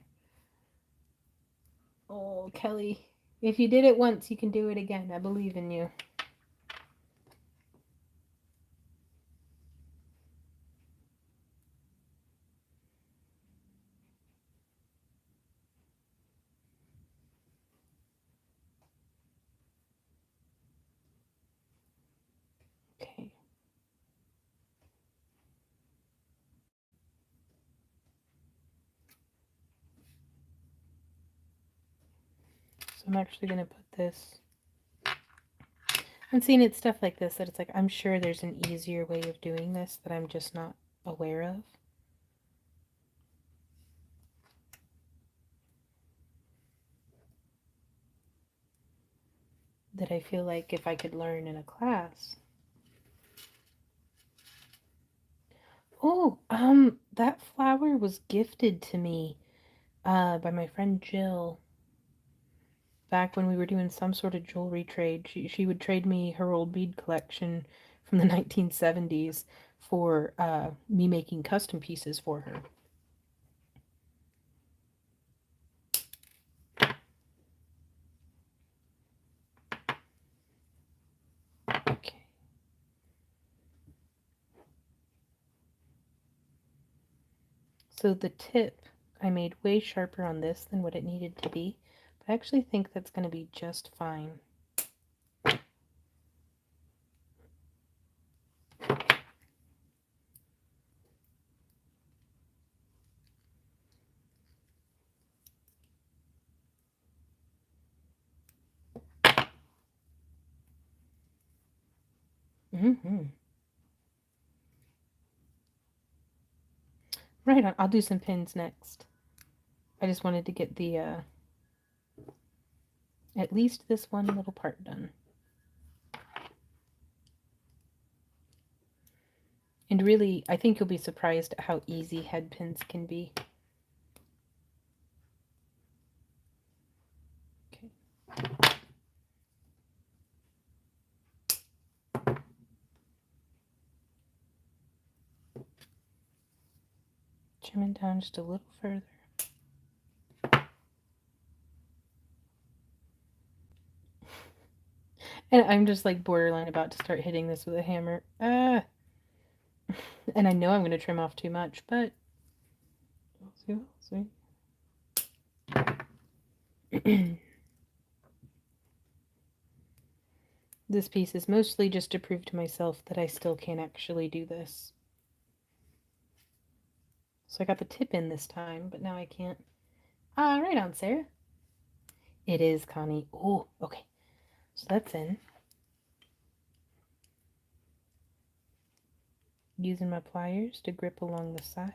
Oh, Kelly. If you did it once, you can do it again. I believe in you. Okay. So I'm actually going to put this... I'm seeing it stuff like this that it's like, I'm sure there's an easier way of doing this that I'm just not aware of. That I feel like if I could learn in a class. Oh, that flower was gifted to me by my friend Jill back when we were doing some sort of jewelry trade. She would trade me her old bead collection from the 1970s for me making custom pieces for her. Okay. So the tip I made way sharper on this than what it needed to be, but I actually think that's going to be just fine. Right on. I'll do some pins next. I just wanted to get the, at least this one little part done. And really, I think you'll be surprised at how easy head pins can be. Okay. Trimming down just a little further. And I'm just like borderline about to start hitting this with a hammer. Ah! And I know I'm going to trim off too much, but we'll see. This piece is mostly just to prove to myself that I still can actually do this. So I got the tip in this time, but now I can't. Ah, right on, Sarah. It is, Connie. Oh, okay. So that's in. Using my pliers to grip along the side.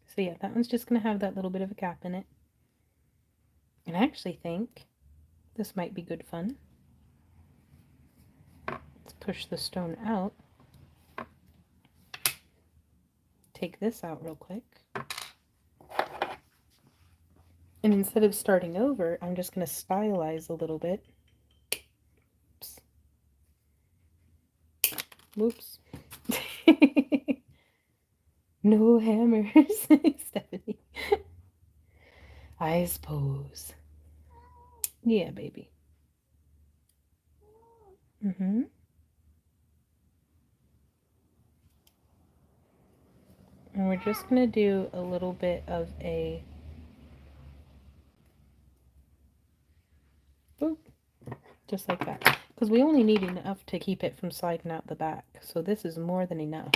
So yeah, that one's just going to have that little bit of a gap in it. And I actually think this might be good fun. Let's push the stone out. Take this out real quick. And instead of starting over, I'm just going to stylize a little bit. Oops. Whoops. No hammers, Stephanie. I suppose. Yeah, baby. And we're just going to do a little bit of a boop, just like that. Because we only need enough to keep it from sliding out the back. So this is more than enough.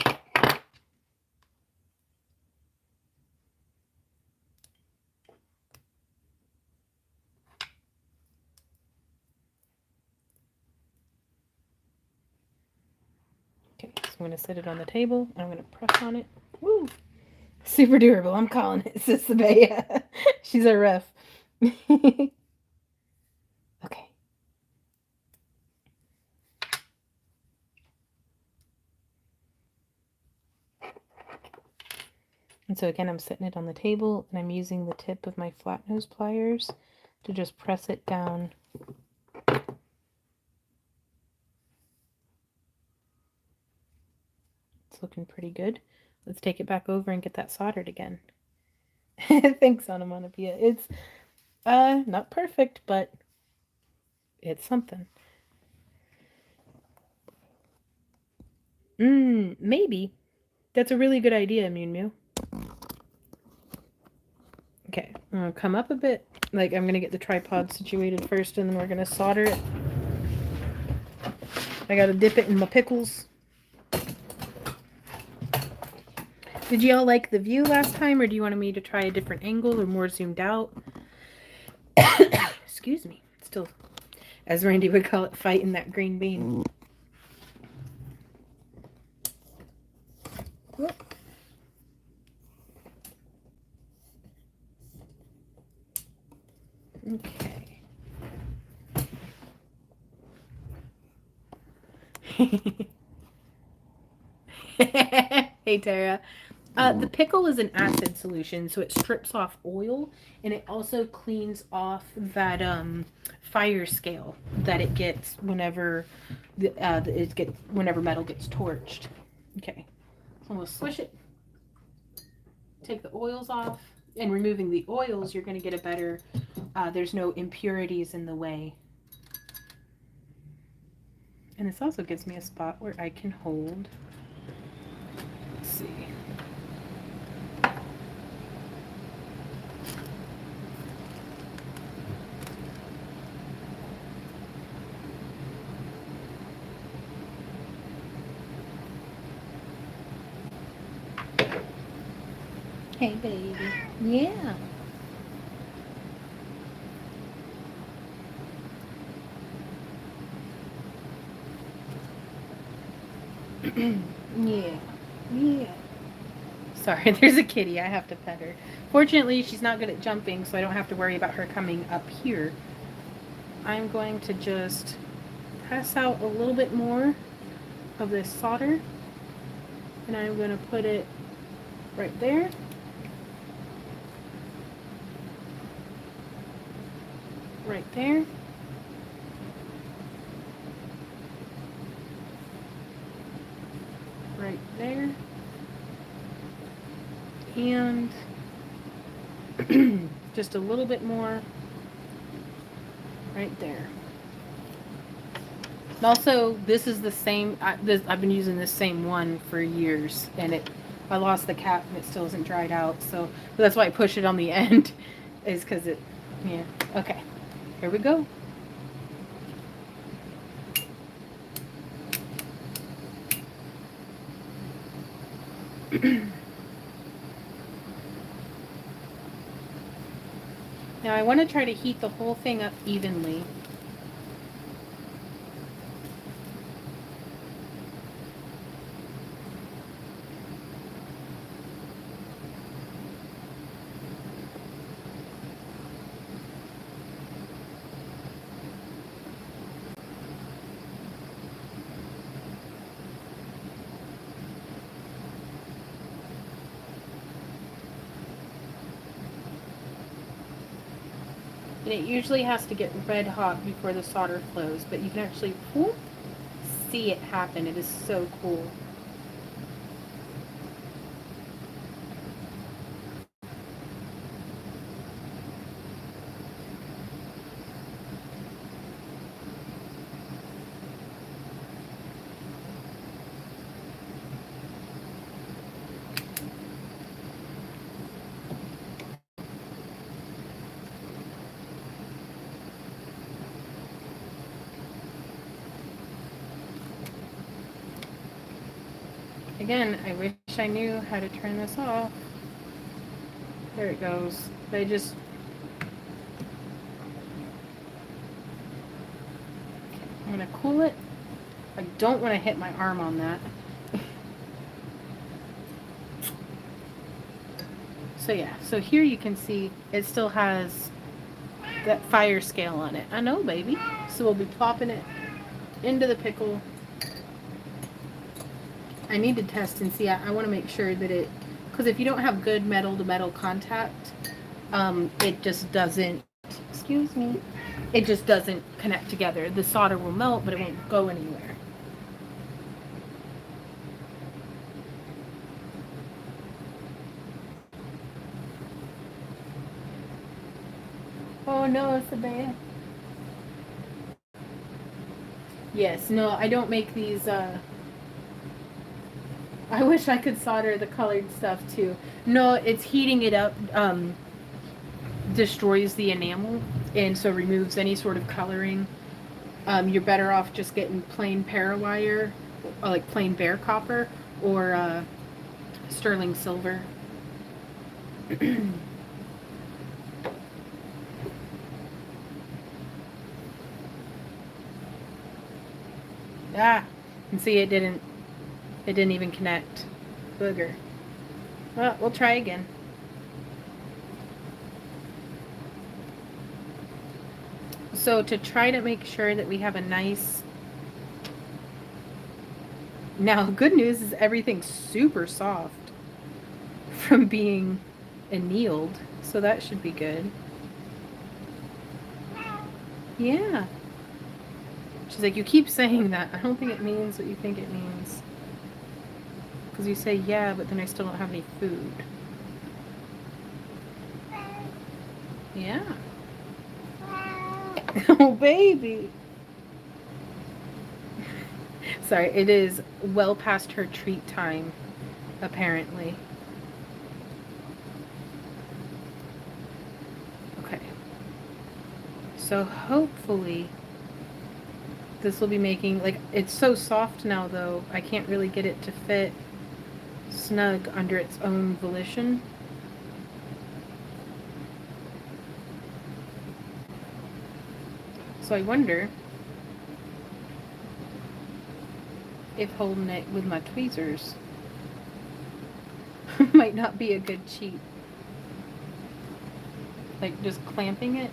Okay, so I'm going to set it on the table. And I'm going to press on it. Woo! Super durable. I'm calling it, Sis Sabea. She's a ref. Okay. And so again, I'm setting it on the table and I'm using the tip of my flat nose pliers to just press it down. It's looking pretty good. Let's take it back over and get that soldered again. Thanks, Onomatopoeia. It's not perfect, but it's something. Maybe. That's a really good idea, Mew Mew. Okay, I'm gonna come up a bit. Like, I'm gonna get the tripod situated first, and then we're gonna solder it. I gotta dip it in my pickles. Did y'all like the view last time, or do you want me to try a different angle or more zoomed out? Excuse me. Still, as Randy would call it, fighting that green bean. Whoop. Okay. Hey, Tara. The pickle is an acid solution, so it strips off oil, and it also cleans off that fire scale that it gets whenever whenever metal gets torched. Okay, so we'll swish it. Take the oils off, and removing the oils, you're going to get a better. There's no impurities in the way. And this also gives me a spot where I can hold. Let's see. Hey, baby. Yeah. Yeah. Yeah. Sorry, there's a kitty. I have to pet her. Fortunately, she's not good at jumping, so I don't have to worry about her coming up here. I'm going to just press out a little bit more of this solder, and I'm going to put it right there. Right there. Right there. And just a little bit more right there. And also, this is the same, I've been using this same one for years, and I lost the cap and it still isn't dried out, so that's why I push it on the end, is because yeah, okay, here we go. Now I want to try to heat the whole thing up evenly. And it usually has to get red hot before the solder flows, but you can actually see it happen. It is so cool. Again, I wish I knew how to turn this off. There it goes. I'm gonna cool it. I don't want to hit my arm on that. So yeah, so here you can see it still has that fire scale on it. I know, baby. So we'll be plopping it into the pickle. I need to test and see. I want to make sure that because if you don't have good metal to metal contact, it just doesn't, excuse me, it just doesn't connect together. The solder will melt, but it won't go anywhere. Oh no, Sabaya. Yes, no, I don't make these, I wish I could solder the colored stuff too. No, it's heating it up, destroys the enamel, and so removes any sort of coloring. You're better off just getting plain parawire, or like plain bare copper, or sterling silver. Ah, and see, it didn't even connect. Booger. Well, we'll try again. So to try to make sure that we have a nice... Now, good news is everything's super soft from being annealed, so that should be good. Yeah. She's like, you keep saying that. I don't think it means what you think it means. Because you say, yeah, but then I still don't have any food. Yeah. Oh, baby. Sorry, it is well past her treat time, apparently. Okay. So hopefully this will be making, like, it's so soft now though, I can't really get it to fit snug under its own volition. So I wonder if holding it with my tweezers might not be a good cheat. Like just clamping it.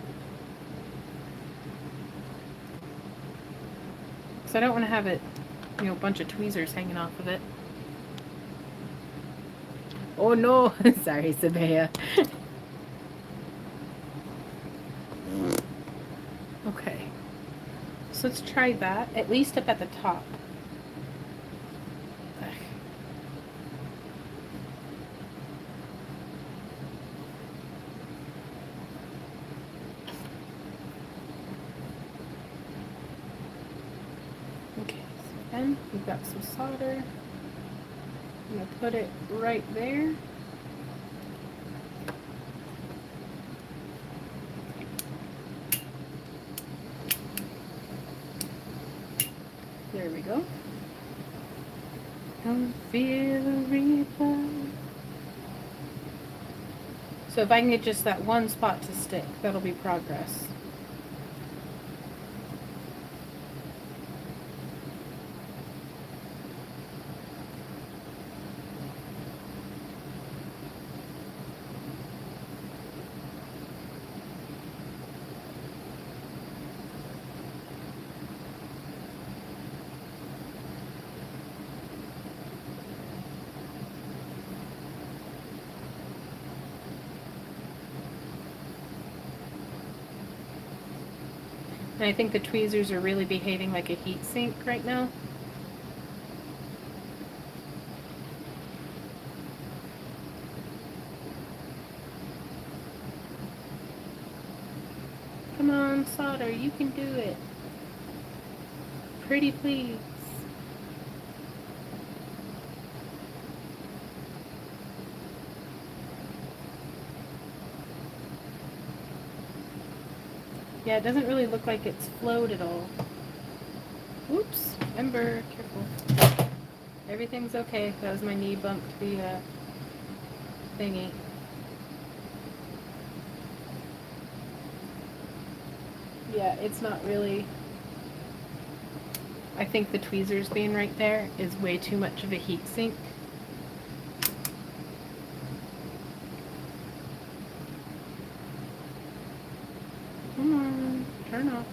So I don't want to have it, you know, a bunch of tweezers hanging off of it. Oh no! Sorry, Sabea. Okay. So let's try that, at least up at the top. Okay, so then we've got some solder. I'm going to put it right there. There we go. Come feel the reaper. So if I can get just that one spot to stick, that'll be progress. And I think the tweezers are really behaving like a heat sink right now. Come on, solder, you can do it. Pretty please. Yeah, it doesn't really look like it's flowed at all. Oops, Ember, careful. Everything's okay. That was my knee bumped the thingy. Yeah, it's not really... I think the tweezers being right there is way too much of a heat sink. Come on, turn off.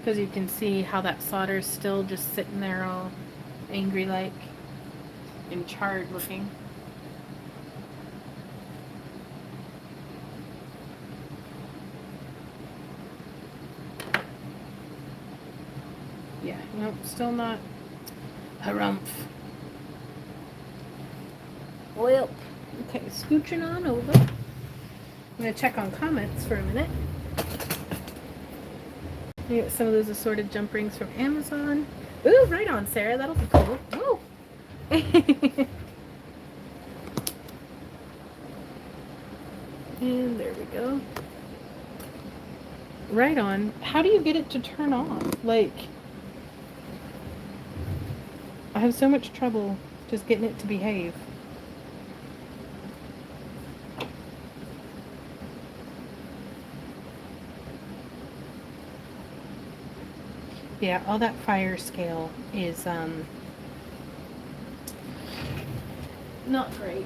Because you can see how that solder's still just sitting there all angry like and charred looking. Yeah, nope, still not harumph. Well, okay, scooching on over. I'm gonna check on comments for a minute. You get some of those assorted jump rings from Amazon. Ooh, right on, Sarah. That'll be cool. Ooh. And there we go. Right on. How do you get it to turn off? Like, I have so much trouble just getting it to behave. Yeah, all that fire scale is not great,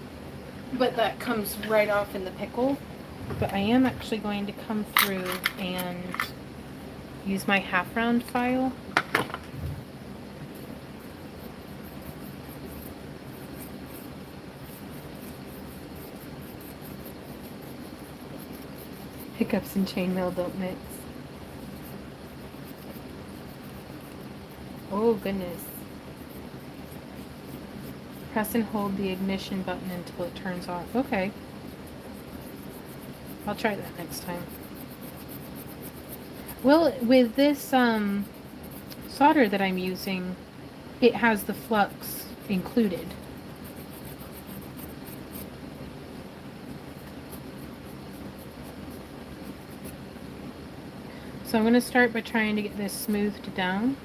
but that comes right off in the pickle. But I am actually going to come through and use my half round file. Pickups and chainmail don't mix. Oh goodness. Press and hold the ignition button until it turns off. Okay. I'll try that next time. Well, with this solder that I'm using, it has the flux included. So I'm going to start by trying to get this smoothed down.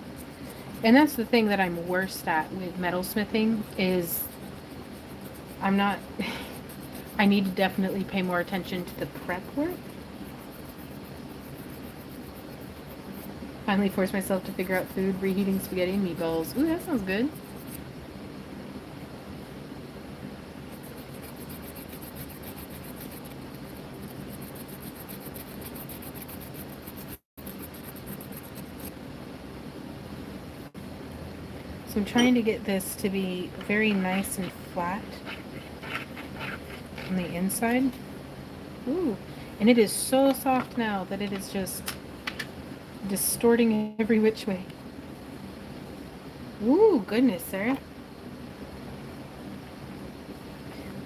And that's the thing that I'm worst at with metalsmithing is I'm not... I need to definitely pay more attention to the prep work. Finally forced myself to figure out food, reheating spaghetti and meatballs. Ooh, that sounds good. So I'm trying to get this to be very nice and flat on the inside. Ooh, and it is so soft now that it is just distorting every which way. Ooh, goodness, Sarah.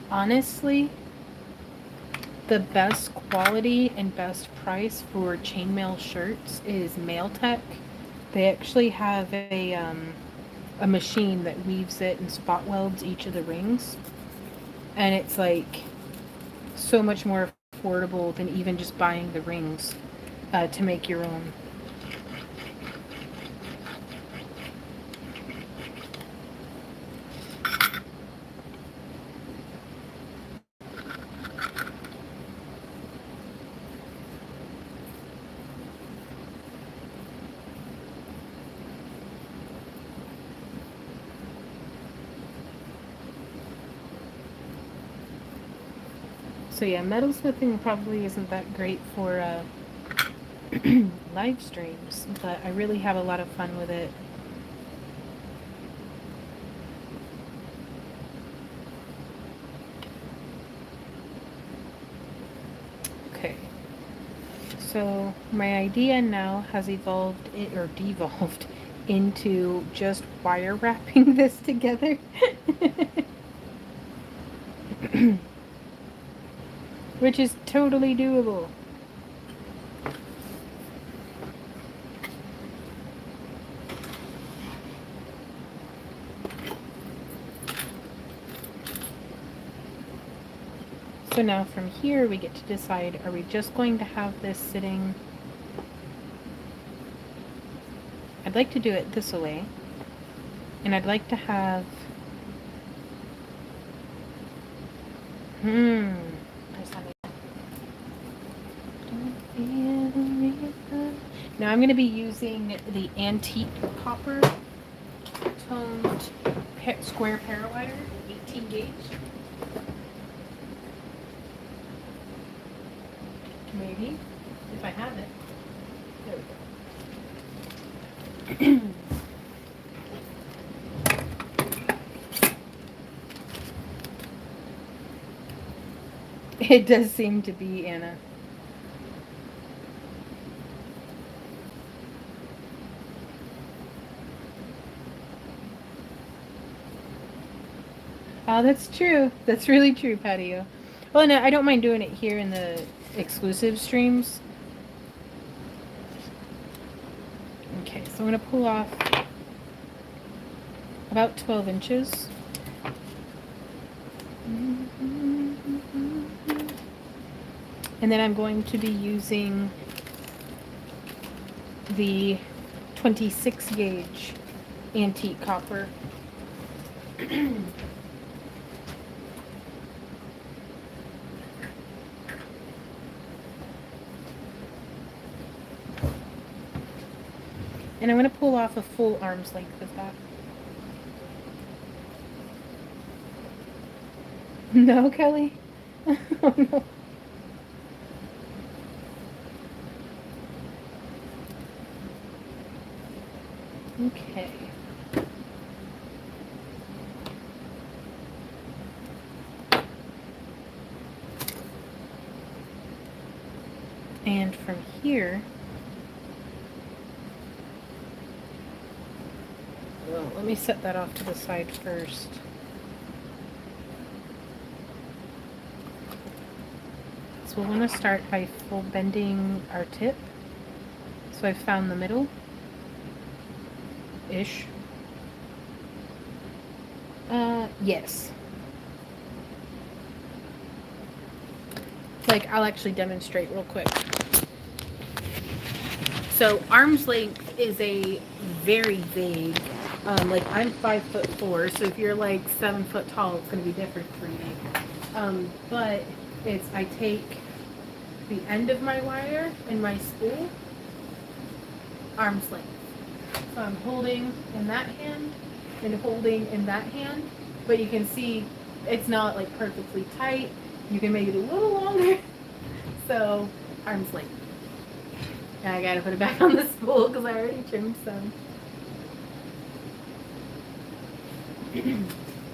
Honestly, the best quality and best price for chainmail shirts is Mailtech. They actually have a machine that weaves it and spot welds each of the rings. And it's like so much more affordable than even just buying the rings to make your own. So yeah, metalsmithing probably isn't that great for live streams, but I really have a lot of fun with it. Okay, so my idea now has evolved or devolved into just wire wrapping this together. Which is totally doable. So now from here we get to decide, are we just going to have this sitting? I'd like to do it this way. And I'd like to have... Now I'm going to be using the antique copper toned square parawire, 18 gauge. Maybe, if I have it. There we go. It does seem to be, Anna. Oh, that's true. That's really true, Patio. Well, no, I don't mind doing it here in the exclusive streams. Okay, so I'm going to pull off about 12 inches. And then I'm going to be using the 26 gauge antique copper. And I'm going to pull off a full arm's length of that. No, Kelly? Oh, no. Okay. And from here, well, let me set that off to the side first. So we'll want to start by full bending our tip. So I've found the middle ish. Yes. Like, I'll actually demonstrate real quick. So arm's length is a very vague, like I'm 5'4", so if you're like 7 foot tall, it's going to be different for you. But it's, I take the end of my wire and my spool, arm's length. So I'm holding in that hand and holding in that hand, but you can see it's not like perfectly tight. You can make it a little longer. So arm's length. And I gotta put it back on the spool because I already trimmed some.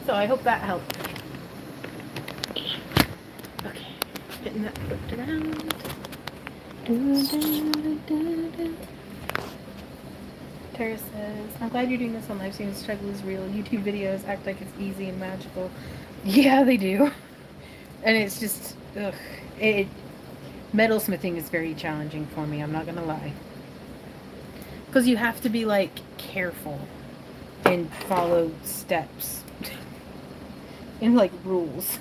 So I hope that helped. Okay, getting that flipped around. Tara says, I'm glad you're doing this on live stream. The struggle is real. YouTube videos act like it's easy and magical. Yeah, they do. And it's just, ugh. Metalsmithing is very challenging for me, I'm not gonna lie. Because you have to be, like, careful and follow steps and, like, rules.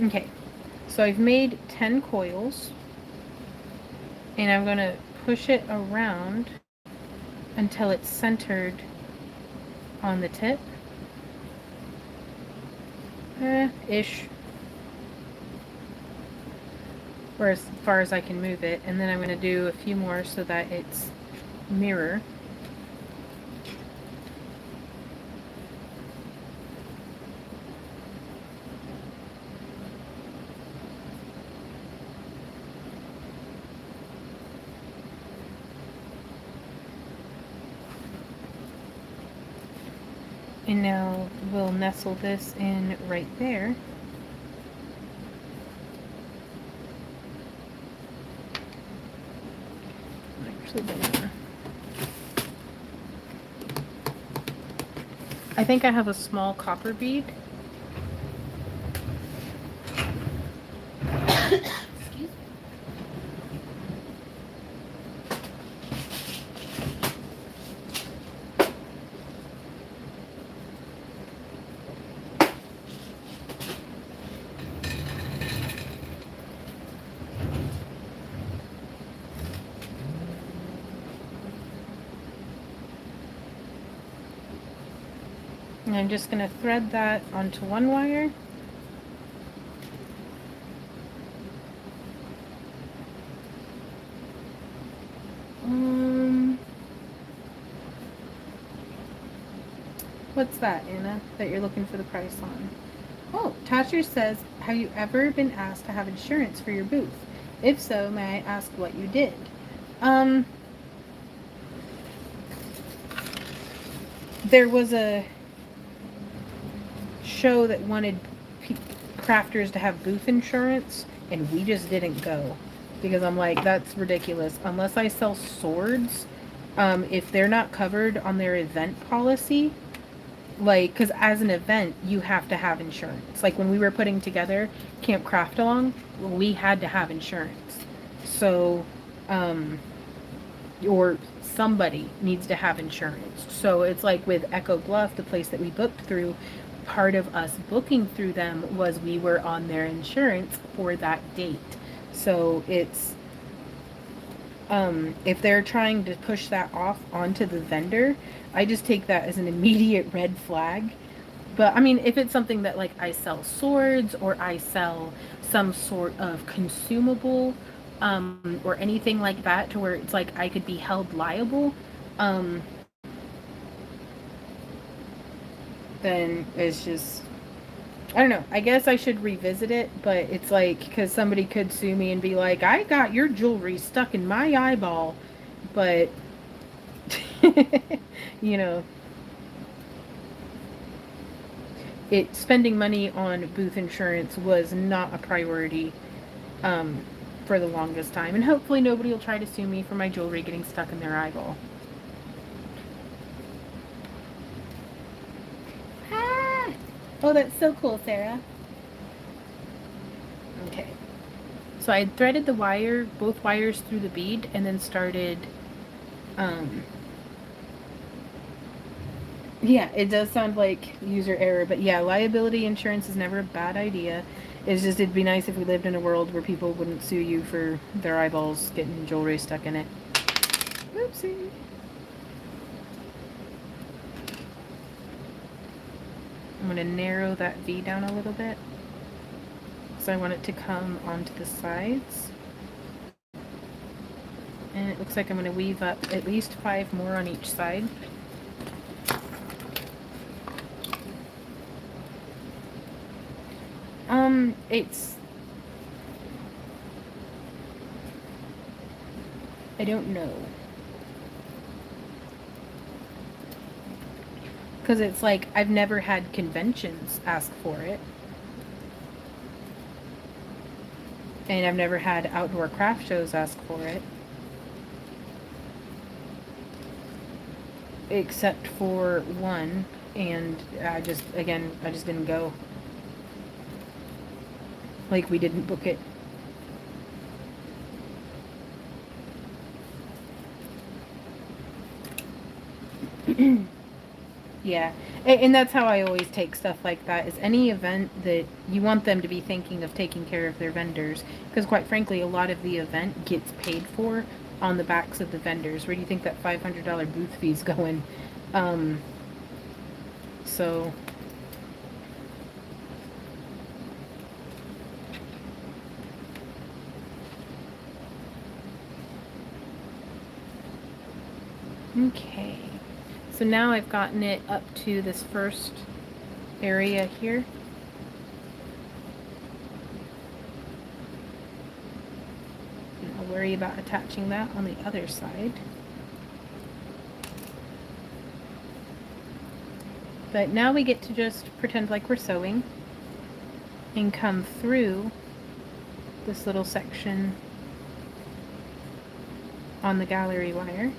Okay, so I've made 10 coils, and I'm going to push it around until it's centered on the tip. Ish. Or as far as I can move it. And then I'm going to do a few more so that it's mirror. And now we'll nestle this in right there. Actually, I think I have a small copper bead. Excuse me. And I'm just going to thread that onto one wire. What's that, Anna, that you're looking for the price on? Oh, Tasher says, have you ever been asked to have insurance for your booth? If so, may I ask what you did? There was a show that wanted crafters to have booth insurance, and we just didn't go because I'm like, that's ridiculous. Unless I sell swords, if they're not covered on their event policy, like, because as an event you have to have insurance. Like when we were putting together Camp Craft Along, we had to have insurance. So or somebody needs to have insurance. So it's like with Echo Bluff, the place that we booked through, part of us booking through them was we were on their insurance for that date. So it's if they're trying to push that off onto the vendor, I just take that as an immediate red flag. But I mean, if it's something that like I sell swords or I sell some sort of consumable or anything like that to where it's like I could be held liable, then it's just, I don't know. I guess I should revisit it, but it's like, because somebody could sue me and be like, I got your jewelry stuck in my eyeball, but, you know. spending money on booth insurance was not a priority for the longest time. And hopefully nobody will try to sue me for my jewelry getting stuck in their eyeball. Ah! Oh, that's so cool, Sarah. Okay. So I threaded the wire, both wires through the bead, and then started, yeah, it does sound like user error, but yeah, liability insurance is never a bad idea. It's just, it'd be nice if we lived in a world where people wouldn't sue you for their eyeballs getting jewelry stuck in it. Oopsie. I'm going to narrow that V down a little bit. So I want it to come onto the sides. And it looks like I'm going to weave up at least 5 more on each side. I don't know. Because it's like, I've never had conventions ask for it. And I've never had outdoor craft shows ask for it. Except for one. And I just didn't go. Like, we didn't book it. Yeah, and that's how I always take stuff like that, is any event that you want them to be thinking of taking care of their vendors, because quite frankly, a lot of the event gets paid for on the backs of the vendors. Where do you think that $500 booth fee's going? So... Okay. So now I've gotten it up to this first area here. And I'll worry about attaching that on the other side. But now we get to just pretend like we're sewing and come through this little section on the gallery wire.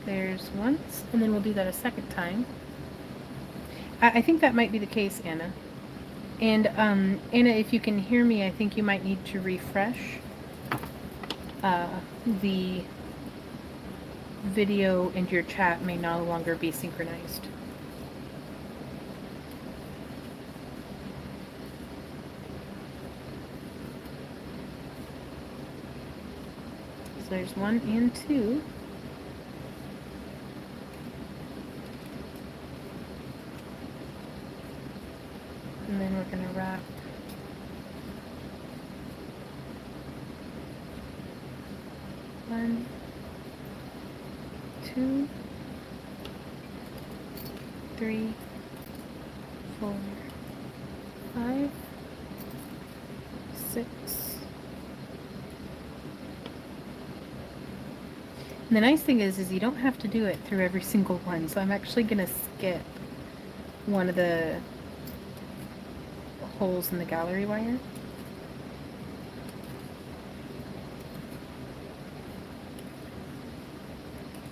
There's once, and then we'll do that a second time. I think that might be the case, Anna. And Anna, if you can hear me, I think you might need to refresh the video, and your chat may no longer be synchronized. So there's 1 and 2. And then we're going to wrap one, 2, 3, 4, 5, 6. And the nice thing is you don't have to do it through every single one. So I'm actually going to skip one of the holes in the gallery wire.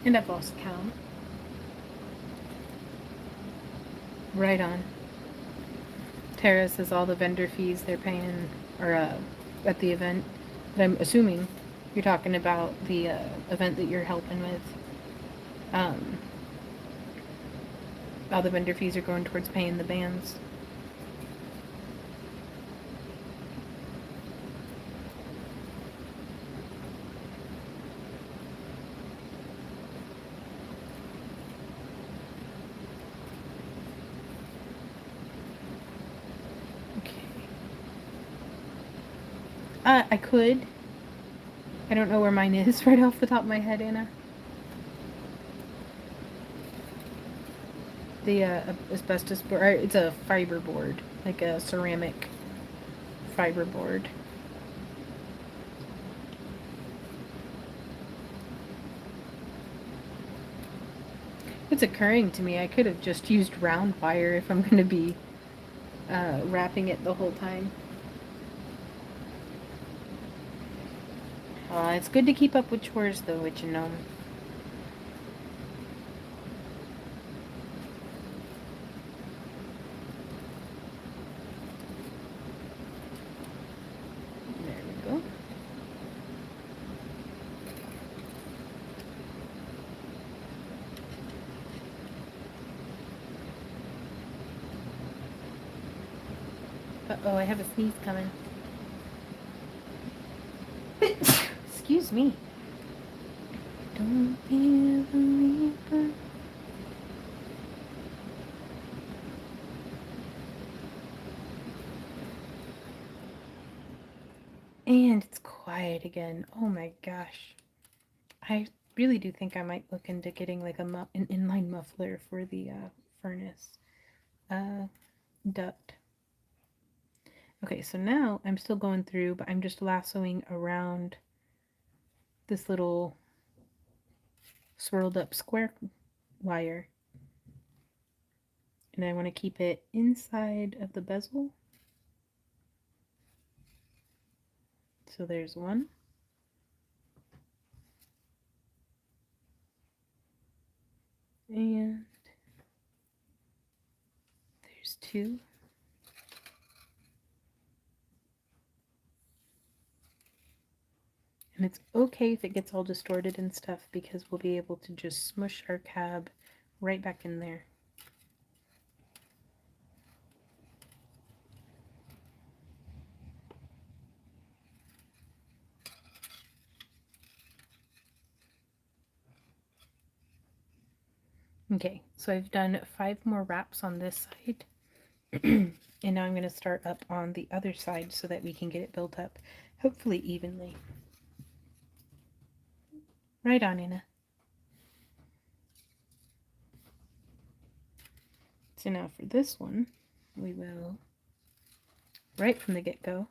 And I've lost count. Right on. Tara says all the vendor fees they're paying are at the event. But I'm assuming you're talking about the event that you're helping with. All the vendor fees are going towards paying the bands. I could. I don't know where mine is right off the top of my head, Anna. The asbestos board. It's a fiber board, like a ceramic fiber board. It's occurring to me I could have just used round wire if I'm going to be wrapping it the whole time. It's good to keep up with chores though, Witch and Gnome. There we go. Uh-oh, I have a sneeze coming. Excuse me. Don't be a believer. And it's quiet again. Oh my gosh. I really do think I might look into getting like an inline muffler for the furnace duct. Okay, so now I'm still going through, but I'm just lassoing around this little swirled up square wire. And I want to keep it inside of the bezel. So there's one. And there's two. And it's okay if it gets all distorted and stuff because we'll be able to just smush our cab right back in there. Okay, so I've done 5 more wraps on this side. And now I'm going to start up on the other side so that we can get it built up, hopefully evenly. Right on, Anna. So now for this one, we will, right from the get-go,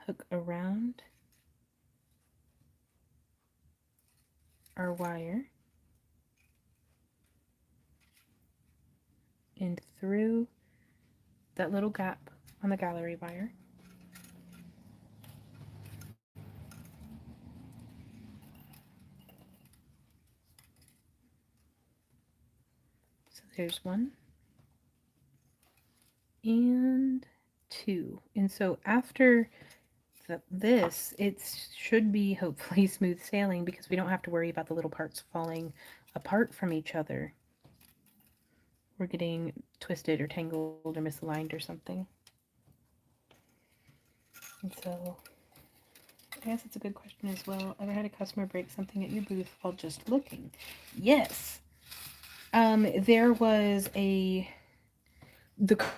hook around our wire and through that little gap on the gallery wire. So there's 1 and 2. And so after this, it should be hopefully smooth sailing because we don't have to worry about the little parts falling apart from each other. We're getting twisted or tangled or misaligned or something. And so I guess it's a good question as well. Ever had a customer break something at your booth while just looking? Yes. There was the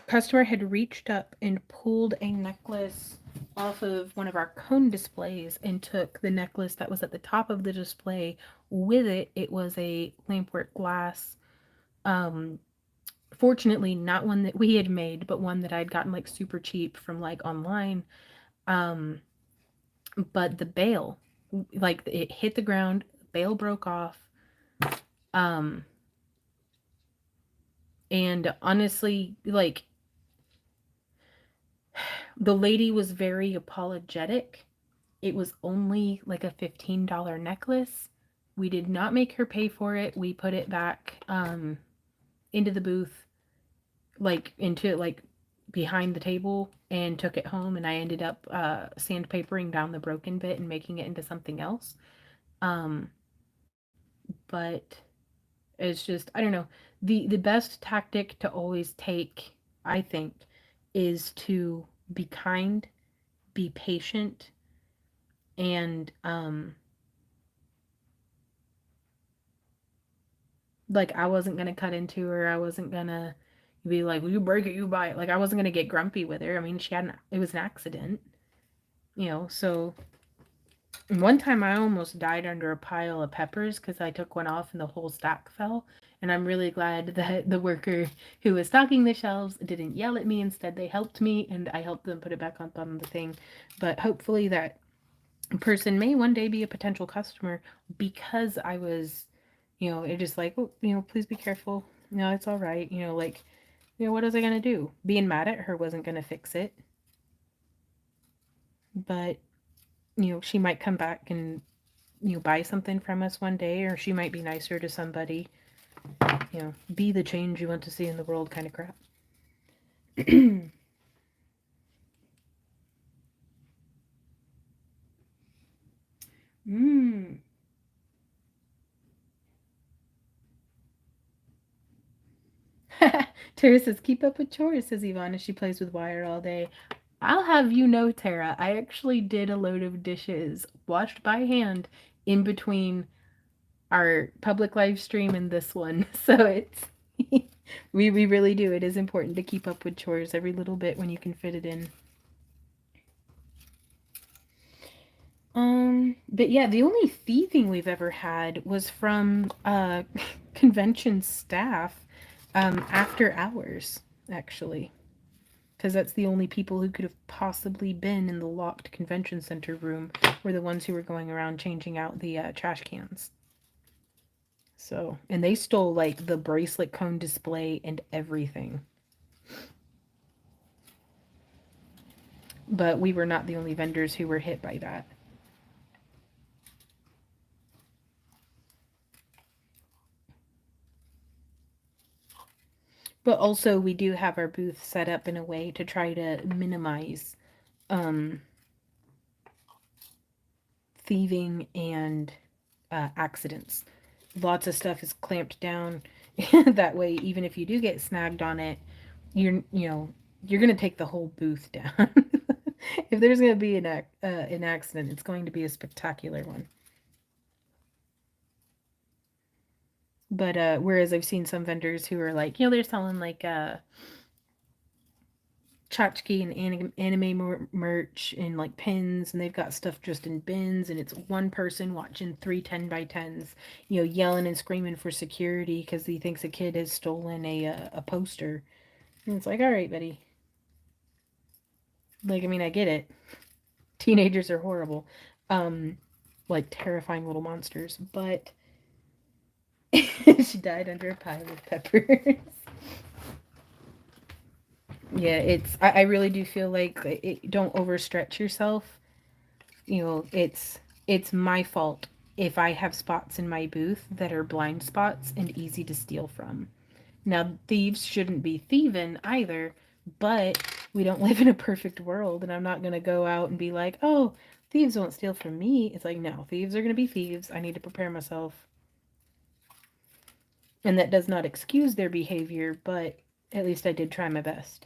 customer had reached up and pulled a necklace off of one of our cone displays and took the necklace that was at the top of the display with it. It was a lampwork glass. Fortunately, not one that we had made, but one that I'd gotten like super cheap from like online. But the bail, like it hit the ground, bail broke off. And honestly, like the lady was very apologetic. It was only like a $15 necklace. We did not make her pay for it. We put it back into the booth, like into like behind the table, and took it home. And I ended up sandpapering down the broken bit and making it into something else. But it's just, I don't know. The best tactic to always take, I think, is to be kind, be patient, and like I wasn't gonna cut into her. I wasn't gonna be like, well, you break it, you buy it. Like I wasn't gonna get grumpy with her. I mean, it was an accident, so And one time I almost died under a pile of peppers because I took one off and the whole stack fell. And I'm really glad that the worker who was stocking the shelves didn't yell at me. Instead, they helped me and I helped them put it back on the thing. But hopefully that person may one day be a potential customer because I was, it just like, oh, please be careful. No, it's all right. Like, what was I going to do? Being mad at her wasn't going to fix it. But, she might come back and, buy something from us one day, or she might be nicer to somebody. Be the change you want to see in the world kind of crap. Mmm. Tara says, keep up with chores, says Yvonne as she plays with wire all day. I'll have you know, Tara, I actually did a load of dishes washed by hand in between our public live stream and this one. So it's we really do. It is important to keep up with chores every little bit when you can fit it in. But yeah, the only thieving we've ever had was from convention staff after hours, actually. Because that's the only people who could have possibly been in the locked convention center room were the ones who were going around changing out the trash cans. So, and they stole like the bracelet cone display and everything. But we were not the only vendors who were hit by that. But also we do have our booth set up in a way to try to minimize thieving and accidents. Lots of stuff is clamped down. That way, even if you do get snagged on it, you're gonna take the whole booth down. If there's gonna be an accident, it's going to be a spectacular one. But whereas I've seen some vendors who are like, they're selling like tchotchke and anime merch and like pins, and they've got stuff just in bins, and it's one person watching 3 10x10s, yelling and screaming for security because he thinks a kid has stolen a poster. And it's like, all right, buddy. Like, I mean, I get it. Teenagers are horrible. Like terrifying little monsters, but she died under a pile of peppers. Yeah, I really do feel like don't overstretch yourself. It's my fault if I have spots in my booth that are blind spots and easy to steal from. Now, thieves shouldn't be thieving either, but we don't live in a perfect world, and I'm not going to go out and be like, oh, thieves won't steal from me. It's like, no, thieves are going to be thieves. I need to prepare myself. And that does not excuse their behavior, but at least I did try my best.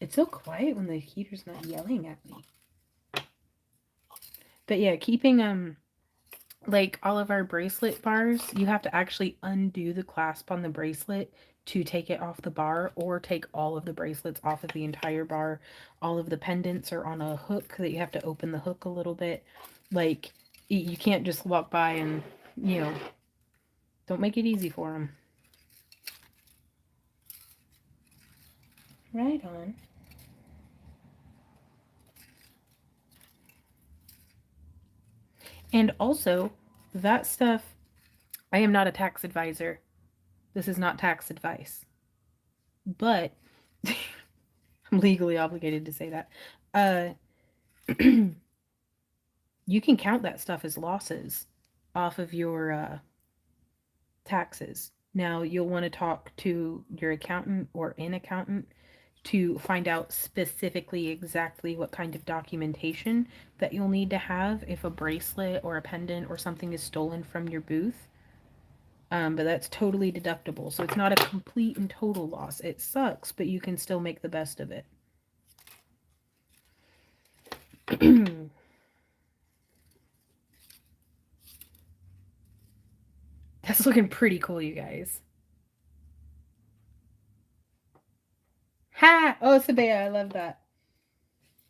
It's so quiet when the heater's not yelling at me. But yeah, keeping like all of our bracelet bars, you have to actually undo the clasp on the bracelet to take it off the bar, or take all of the bracelets off of the entire bar. All of the pendants are on a hook that you have to open the hook a little bit. Like, you can't just walk by and, don't make it easy for them. Right on. And also, that stuff, I am not a tax advisor. This is not tax advice. But I'm legally obligated to say that. You can count that stuff as losses off of your taxes. Now, you'll want to talk to your accountant or an accountant to find out specifically exactly what kind of documentation that you'll need to have if a bracelet or a pendant or something is stolen from your booth. But that's totally deductible, so it's not a complete and total loss. It sucks, but you can still make the best of it. That's looking pretty cool, you guys. Ha! Oh, Sabea, I love that.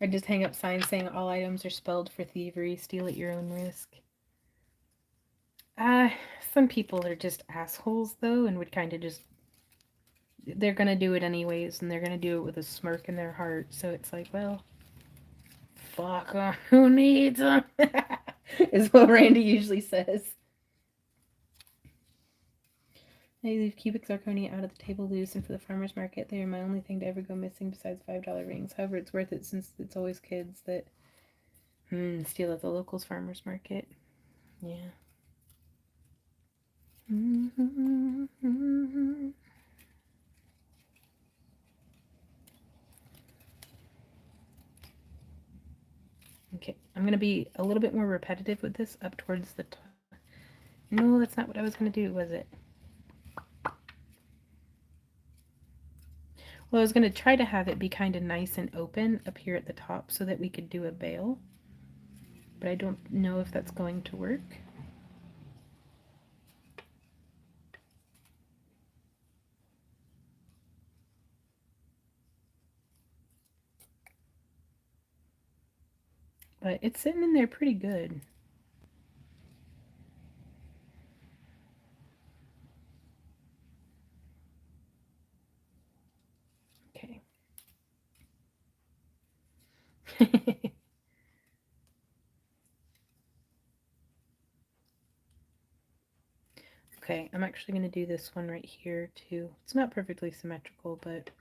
Or just hang up signs saying all items are spelled for thievery, steal at your own risk. Uh, some people are just assholes, though, and would kind of just... They're gonna do it anyways, and they're gonna do it with a smirk in their heart, so it's like, well... Fuck, who needs them? Is what Randy usually says. I leave cubic zirconia out of the table loose, and for the farmer's market, they are my only thing to ever go missing besides $5 rings. However, it's worth it since it's always kids that steal at the locals farmer's market. Yeah. Okay, I'm going to be a little bit more repetitive with this up towards the top. No, that's not what I was going to do, was it? Well, I was going to try to have it be kind of nice and open up here at the top so that we could do a veil. But I don't know if that's going to work. But it's sitting in there pretty good. Okay. Okay, I'm actually going to do this one right here too. It's not perfectly symmetrical, but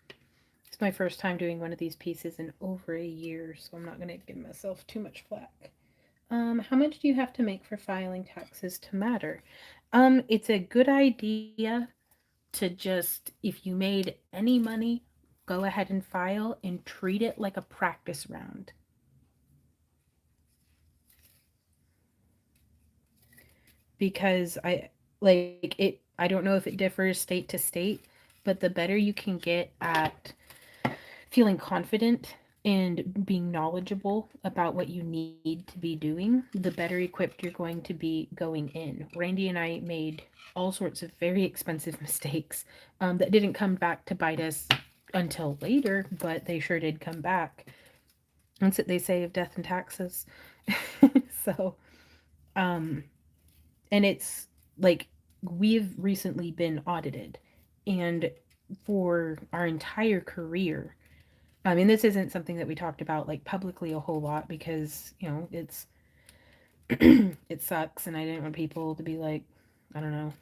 it's my first time doing one of these pieces in over a year, so I'm not going to give myself too much flack. How much do you have to make for filing taxes to matter? It's a good idea to just, if you made any money, go ahead and file and treat it like a practice round. Because I don't know if it differs state to state, but the better you can get at feeling confident and being knowledgeable about what you need to be doing, the better equipped you're going to be going in. Randy and I made all sorts of very expensive mistakes that didn't come back to bite us until later, but they sure did come back. That's what they say of death and taxes. So, and it's like we've recently been audited, and for our entire career, I mean, this isn't something that we talked about like publicly a whole lot because, you know, it's it sucks, and I didn't want people to be like, I don't know.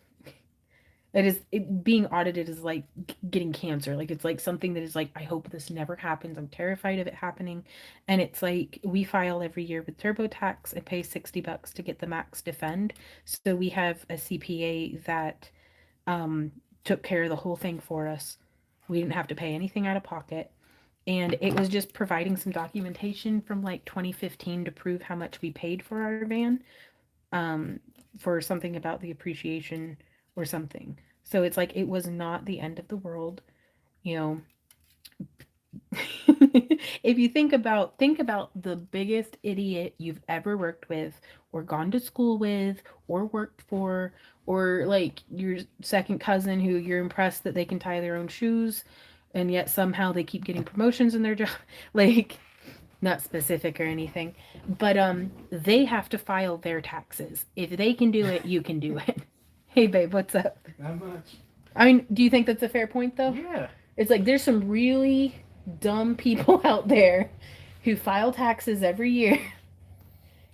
Being audited is like getting cancer. Like it's like something that is like, I hope this never happens. I'm terrified of it happening. And it's like we file every year with TurboTax and pay $60 to get the max defend. So we have a CPA that took care of the whole thing for us. We didn't have to pay anything out of pocket. And it was just providing some documentation from like 2015 to prove how much we paid for our van, for something about the appreciation or something. So it's like it was not the end of the world, you know. If you think about the biggest idiot you've ever worked with or gone to school with or worked for, or like your second cousin who you're impressed that they can tie their own shoes and yet somehow they keep getting promotions in their job. Like, not specific or anything, but they have to file their taxes. If they can do it, you can do it. Hey babe, what's up? Not much. I mean, do you think that's a fair point though? Yeah. It's like there's some really dumb people out there who file taxes every year.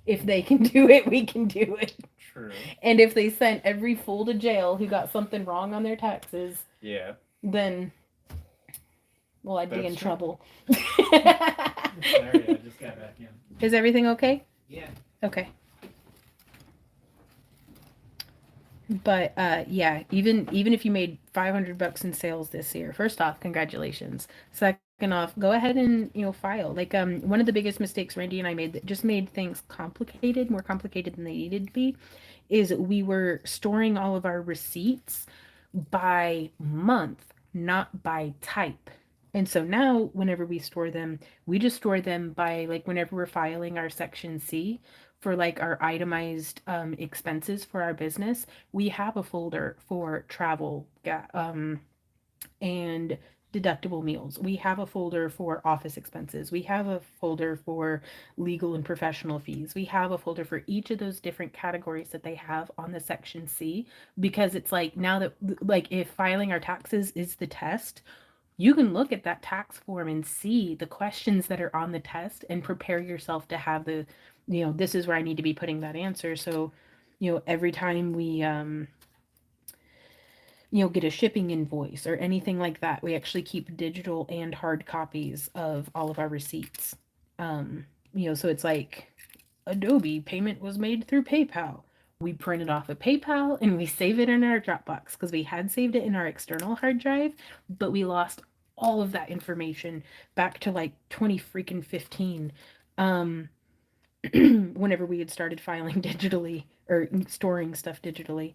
If they can do it, we can do it. True. And if they sent every fool to jail who got something wrong on their taxes, Yeah. then, well, I'd be That's in true. trouble. Sorry, I just got back in. Is everything okay? Yeah. Okay. But yeah, even if you made $500 in sales this year, first off, congratulations. Second off, go ahead and file. Like one of the biggest mistakes Randy and I made that just made things complicated, more complicated than they needed to be, is we were storing all of our receipts by month, not by type. And so now whenever we store them, we just store them by like whenever we're filing our section C for like our itemized expenses for our business, we have a folder for travel and deductible meals. We have a folder for office expenses. We have a folder for legal and professional fees. We have a folder for each of those different categories that they have on the section C, because it's like now that, like, if filing our taxes is the test, you can look at that tax form and see the questions that are on the test and prepare yourself to have the, this is where I need to be putting that answer. So, every time we, get a shipping invoice or anything like that, we actually keep digital and hard copies of all of our receipts. So it's like Adobe payment was made through PayPal. We print it off of PayPal and we save it in our Dropbox, because we had saved it in our external hard drive, but we lost all of that information back to like 2015, whenever we had started filing digitally or storing stuff digitally.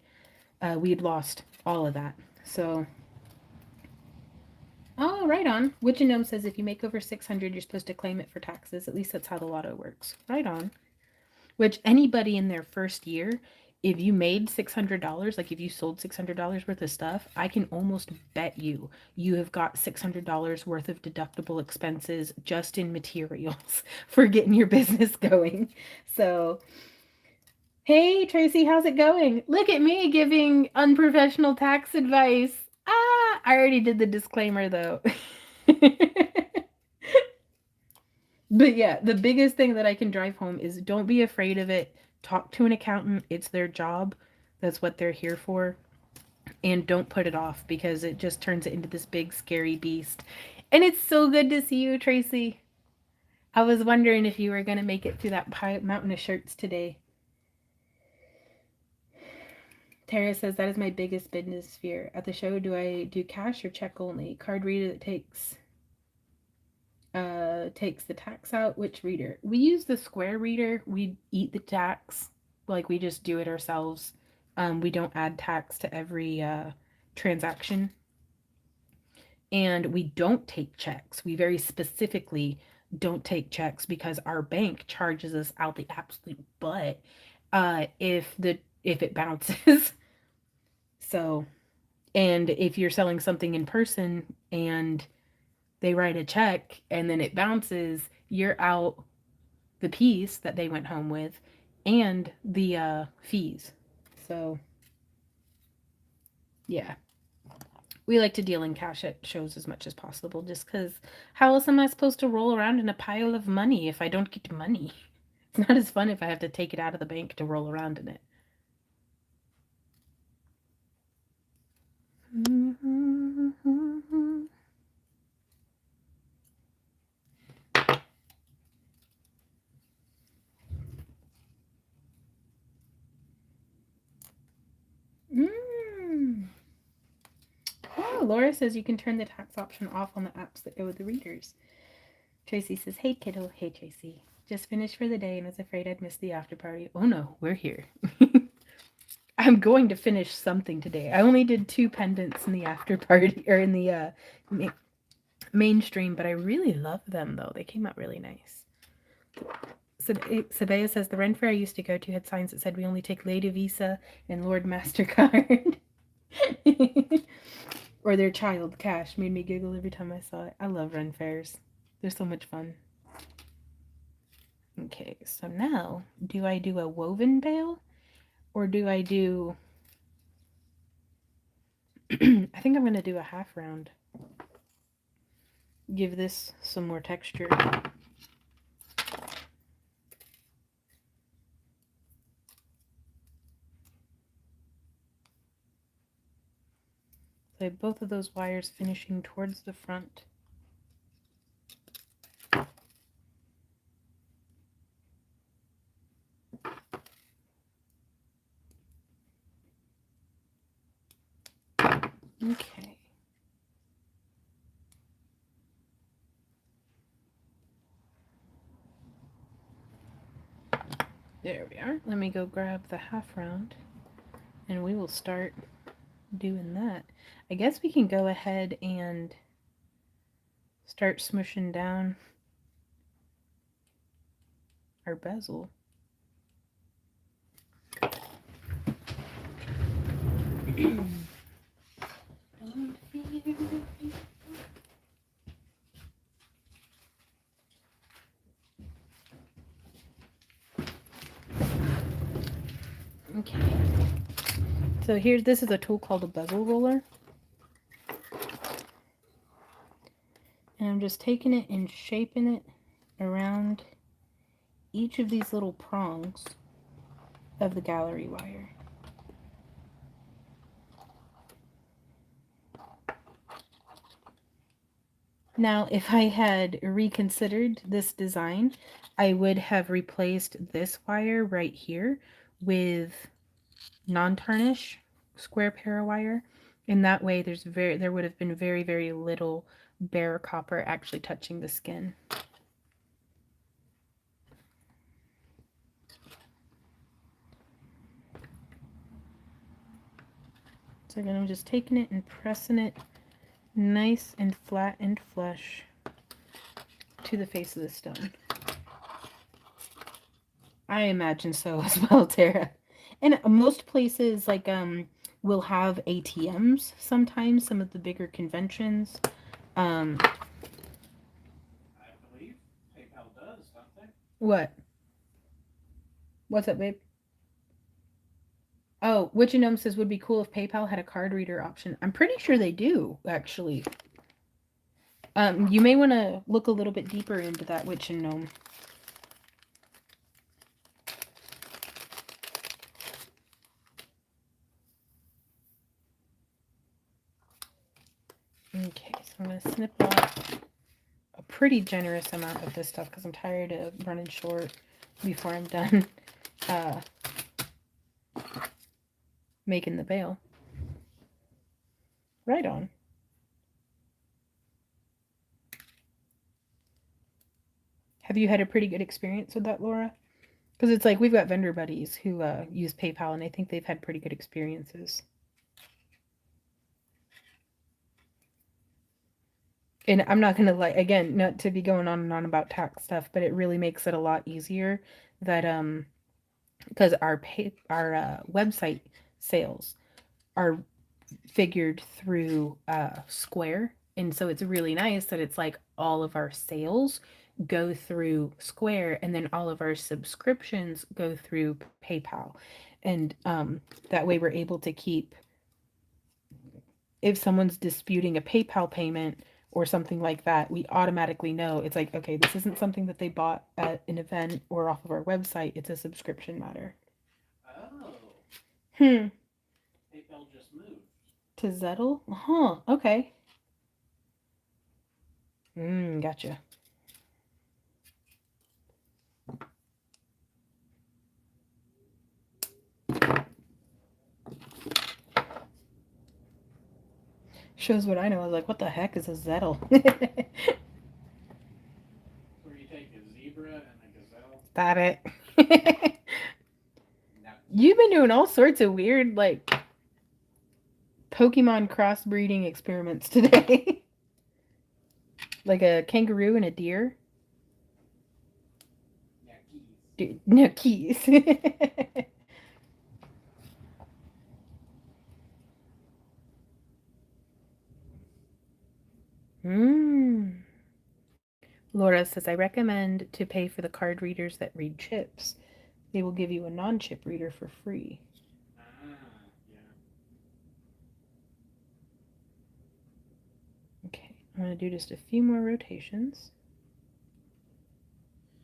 We had lost all of that. So, oh, right on. Witch and Gnome says if you make over 600, you're supposed to claim it for taxes. At least that's how the lotto works. Right on. Which anybody in their first year, if you made $600, like if you sold $600 worth of stuff, I can almost bet you have got $600 worth of deductible expenses just in materials for getting your business going. So, hey, Tracy, how's it going? Look at me giving unprofessional tax advice. I already did the disclaimer though. But yeah, the biggest thing that I can drive home is don't be afraid of it. Talk to an accountant. It's their job. That's what they're here for. And don't put it off, because it just turns it into this big scary beast. And it's so good to see you, Tracy. I was wondering if you were going to make it through that mountain of shirts today. Tara says, that is my biggest business fear. At the show, do I do cash or check only? Card reader that takes the tax out. Which reader? We use the Square reader. We eat the tax. Like, we just do it ourselves. We don't add tax to every transaction. And we don't take checks. We very specifically don't take checks because our bank charges us out the absolute butt if it bounces. So, and if you're selling something in person and they write a check and then it bounces, you're out the piece that they went home with and the fees. So, yeah. We like to deal in cash at shows as much as possible, just because how else am I supposed to roll around in a pile of money if I don't get money? It's not as fun if I have to take it out of the bank to roll around in it. Oh, Laura says you can turn the tax option off on the apps that go with the readers. Tracy says, hey kiddo. Hey Tracy. Just finished for the day and was afraid I'd miss the after party. Oh no, we're here. I'm going to finish something today. I only did 2 pendants in the after party, or in the mainstream, but I really love them though. They came out really nice. Sabea says the Ren Fair I used to go to had signs that said we only take Lady Visa and Lord MasterCard. Or their child cash. Made me giggle every time I saw it. I love Ren Fairs. They're so much fun. Okay, so now, do I do a woven bale? Or do I do... I think I'm going to do a half round. Give this some more texture. So I have both of those wires finishing towards the front. Okay. There we are. Let me go grab the half round and we will start doing that. I guess we can go ahead and start smushing down our bezel. So here, this is a tool called a bezel roller. And I'm just taking it and shaping it around each of these little prongs of the gallery wire. Now, if I had reconsidered this design, I would have replaced this wire right here with non-tarnish square para wire. In that way, there would have been very, very little bare copper actually touching the skin. So again, I'm just taking it and pressing it nice and flat and flush to the face of the stone. I imagine so as well, Tara. And most places like will have ATMs sometimes, some of the bigger conventions. I believe PayPal does, don't they? What? What's up, babe? Oh, Witch and Gnome says would be cool if PayPal had a card reader option. I'm pretty sure they do, actually. You may want to look a little bit deeper into that, Witch and Gnome. Okay, so I'm going to snip off a pretty generous amount of this stuff because I'm tired of running short before I'm done making the veil. Right on. Have you had a pretty good experience with that, Laura? Because it's like we've got vendor buddies who use PayPal, and I think they've had pretty good experiences. And I'm not going to like, again, not to be going on and on about tax stuff, but it really makes it a lot easier that, because our website sales are figured through Square. And so it's really nice that it's like all of our sales go through Square and then all of our subscriptions go through PayPal. And that way we're able to keep, if someone's disputing a PayPal payment or something like that, we automatically know it's like, okay, this isn't something that they bought at an event or off of our website. It's a subscription matter. Oh. PayPal just moved to Zettel? Huh, okay. Gotcha. Shows what I know. I was like, what the heck is a Zettel? Where you take a zebra and a gazelle. Got it. You've been doing all sorts of weird, like, Pokemon crossbreeding experiments today. Like a kangaroo and a deer. No keys. Laura says, I recommend to pay for the card readers that read chips. They will give you a non-chip reader for free. Yeah. Okay, I'm going to do just a few more rotations.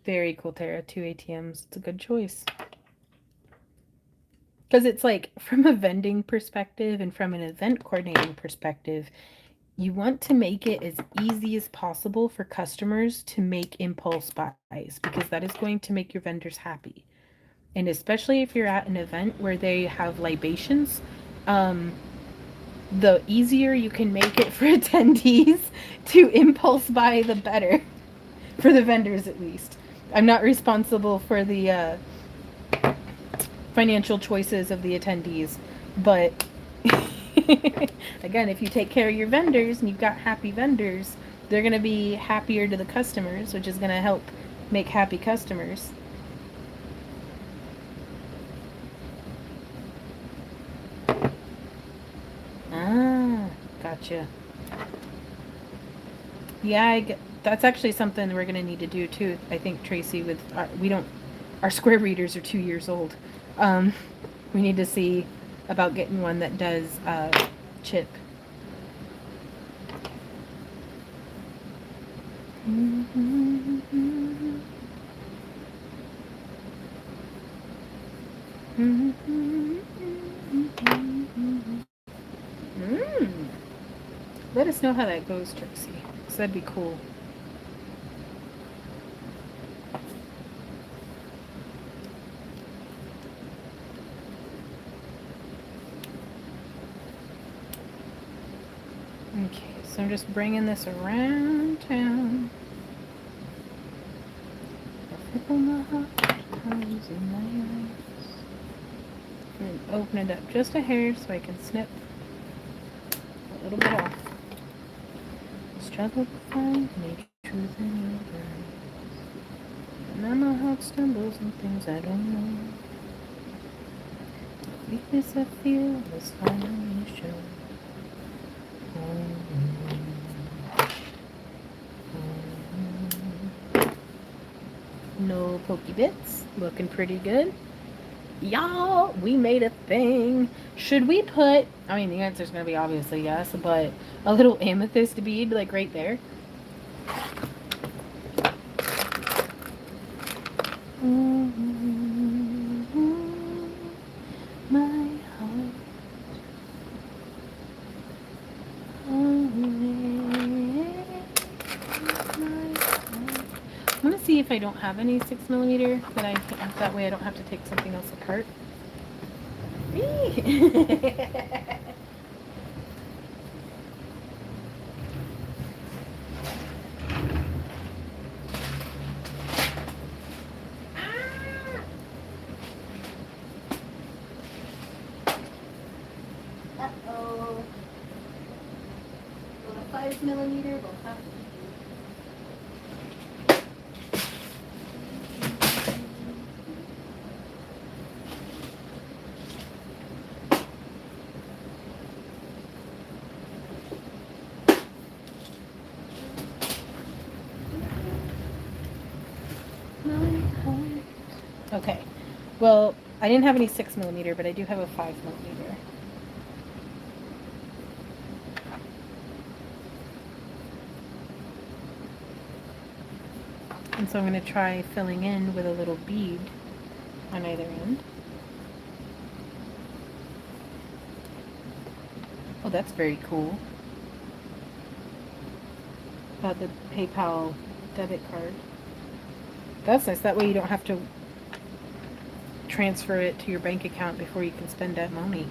Very cool, Tara. 2 ATMs. It's a good choice. Because it's like, from a vending perspective and from an event coordinating perspective, you want to make it as easy as possible for customers to make impulse buys, because that is going to make your vendors happy. And especially if you're at an event where they have libations, the easier you can make it for attendees to impulse buy, the better. For the vendors, at least. I'm not responsible for the financial choices of the attendees, but again, if you take care of your vendors and you've got happy vendors, they're going to be happier to the customers, which is going to help make happy customers. Ah, gotcha. Yeah, that's actually something we're going to need to do too. I think, Tracy, with our square readers are 2 years old. We need to see about getting one that does chip. Let us know how that goes, Trixie, because that'd be cool. Okay, so I'm just bringing this around town. And open it up just a hair so I can snip a little bit off. Struggle to find any truth in your words. And now my heart stumbles and things I don't know. The weakness I feel is finally shown. No pokey bits. Looking pretty good. Y'all, we made a thing. Should we put, I mean, the answer is going to be obviously yes, but a little amethyst bead, like right there? My heart. I'm going to see if I don't have any 6mm that way I don't have to take something else apart. Uh-oh. Will a 5mm will have to be. Okay, well, I didn't have any 6mm, but I do have a 5mm. And so I'm going to try filling in with a little bead on either end. Oh, that's very cool. About the PayPal debit card. That's nice. That way you don't have to transfer it to your bank account before you can spend that money.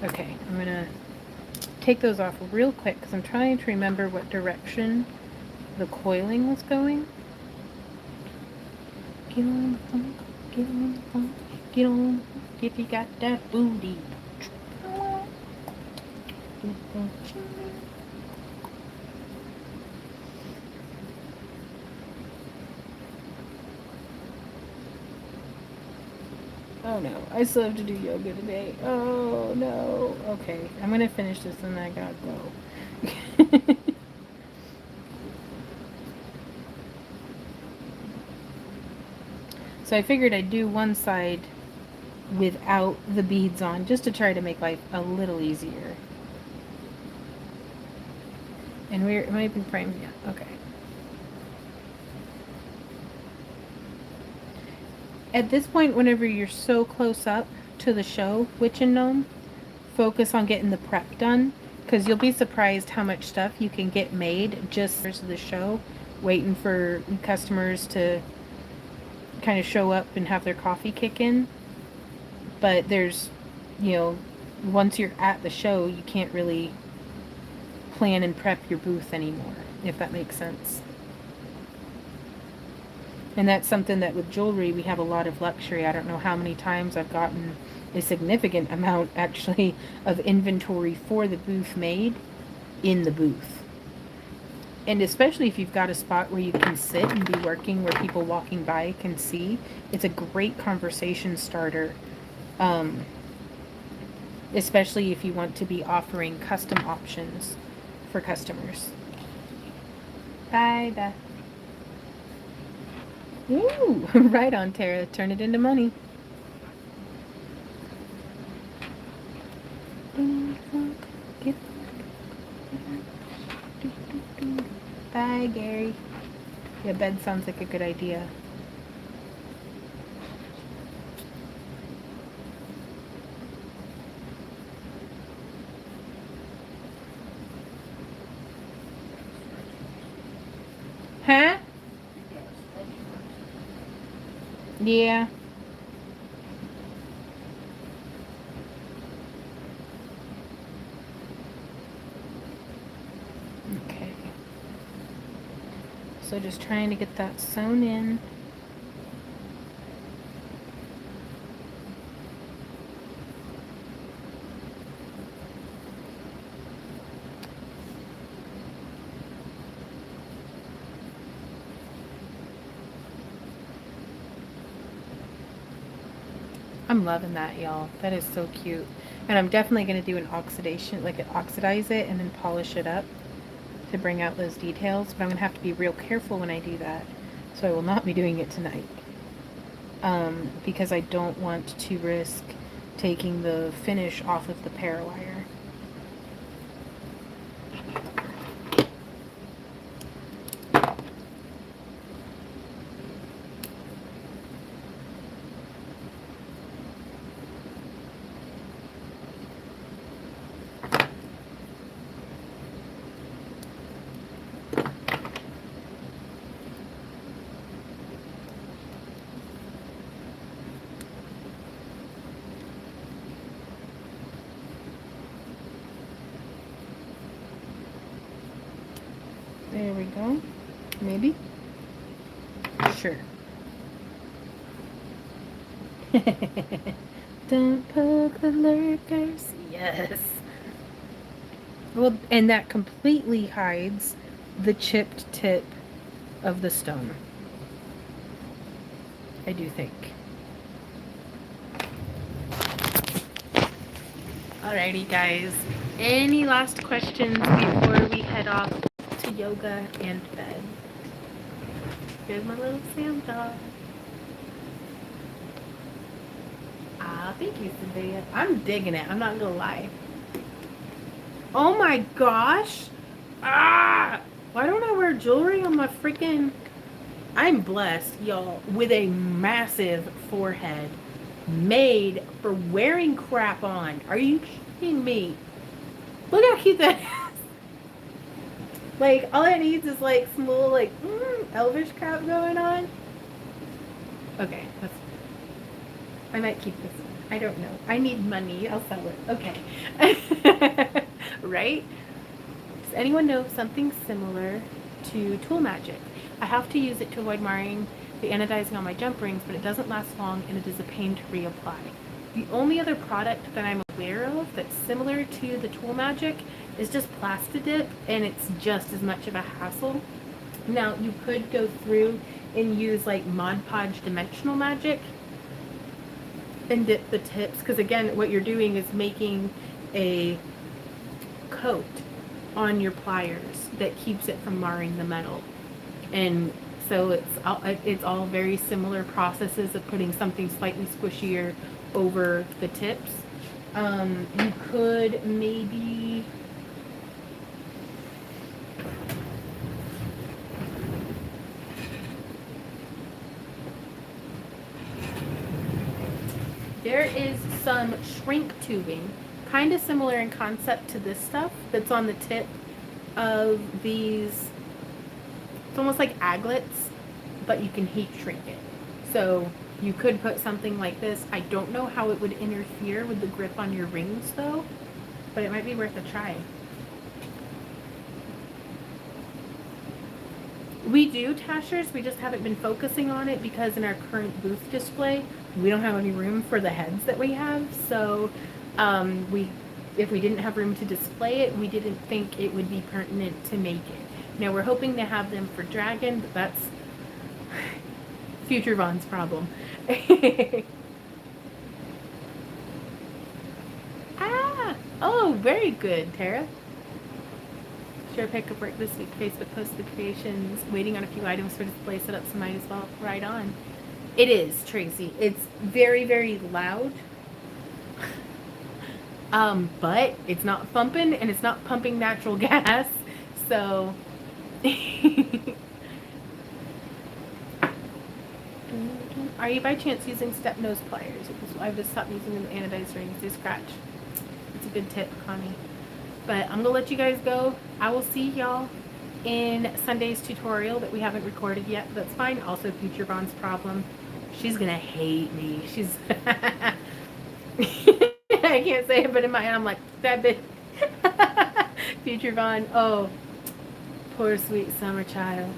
Okay, I'm going to take those off real quick because I'm trying to remember what direction the coiling was going. Get on the funk, get on the funk, get on if you got that booty. Oh no, I still have to do yoga today. Oh no. Okay, I'm gonna finish this and I gotta go. So I figured I'd do one side without the beads on, just to try to make life a little easier. And am I even framed? Yeah, okay. At this point, whenever you're so close up to the show, Witch and Gnome, focus on getting the prep done, because you'll be surprised how much stuff you can get made just for the show, waiting for customers to kind of show up and have their coffee kick in. But there's, once you're at the show, you can't really plan and prep your booth anymore, if that makes sense. And that's something that with jewelry, we have a lot of luxury. I don't know how many times I've gotten a significant amount, actually, of inventory for the booth made in the booth. And especially if you've got a spot where you can sit and be working, where people walking by can see, it's a great conversation starter. Especially if you want to be offering custom options for customers. Bye, Beth. Ooh, right on, Tara. Turn it into money. Bye, Gary. Yeah, bed sounds like a good idea. Huh? Yeah. Okay. So just trying to get that sewn in. I'm loving that, y'all. That is so cute. And I'm definitely going to do an oxidation, like oxidize it and then polish it up to bring out those details. But I'm going to have to be real careful when I do that. So I will not be doing it tonight. Because I don't want to risk taking the finish off of the Parawire. There we go. Maybe? Sure. Don't poke the lurkers. Yes. Well, and that completely hides the chipped tip of the stone. I do think. Alrighty, guys. Any last questions before we head off to yoga and bed? Here's my little Santa. Ah, thank you, Cynthia. I'm digging it. I'm not gonna lie. Oh my gosh! Ah! Why don't I wear jewelry on my freaking... I'm blessed, y'all, with a massive forehead made for wearing crap on. Are you kidding me? Look how cute that is. Like, all it needs is like some little like elvish crap going on. Okay, I might keep this one. I don't know. I need money. I'll sell it. Okay. Right? Does anyone know something similar to Tool Magic? I have to use it to avoid marring the anodizing on my jump rings, but it doesn't last long and it is a pain to reapply. The only other product that I'm aware of that's similar to the Tool Magic is just Plastidip, and it's just as much of a hassle. Now, you could go through and use like Mod Podge Dimensional Magic and dip the tips, because again, what you're doing is making a coat on your pliers that keeps it from marring the metal. And so it's all very similar processes of putting something slightly squishier over the tips. You could maybe... There is some shrink tubing, kind of similar in concept to this stuff, that's on the tip of these. It's almost like aglets, but you can heat shrink it. So you could put something like this. I don't know how it would interfere with the grip on your rings though, but it might be worth a try. We do tashers, we just haven't been focusing on it because in our current booth display, we don't have any room for the heads that we have. So if we didn't have room to display it, we didn't think it would be pertinent to make it. Now we're hoping to have them for Dragon, but that's future Von's problem. Ah! Oh, very good, Tara. share pick of work this week. Facebook posted creations. Waiting on a few items for display setup, so might as well ride on. It is, Tracy. It's very, very loud. But it's not pumping, and it's not pumping natural gas. So are you by chance using step nose pliers? Because I've just stopped using them anodized rings. They scratch. It's a good tip, Connie. But I'm gonna let you guys go. I will see y'all in Sunday's tutorial that we haven't recorded yet. But that's fine. Also, Future Bond's problem. She's gonna hate me. She's I can't say it, but in my head I'm like, that bitch. Future Bond. Oh, poor sweet summer child.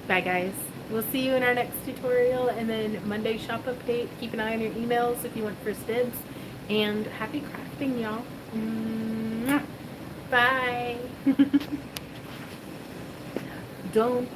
Bye guys. We'll see you in our next tutorial, and then Monday shop update. Keep an eye on your emails if you want first dibs. And happy crafting, y'all. Bye. Don't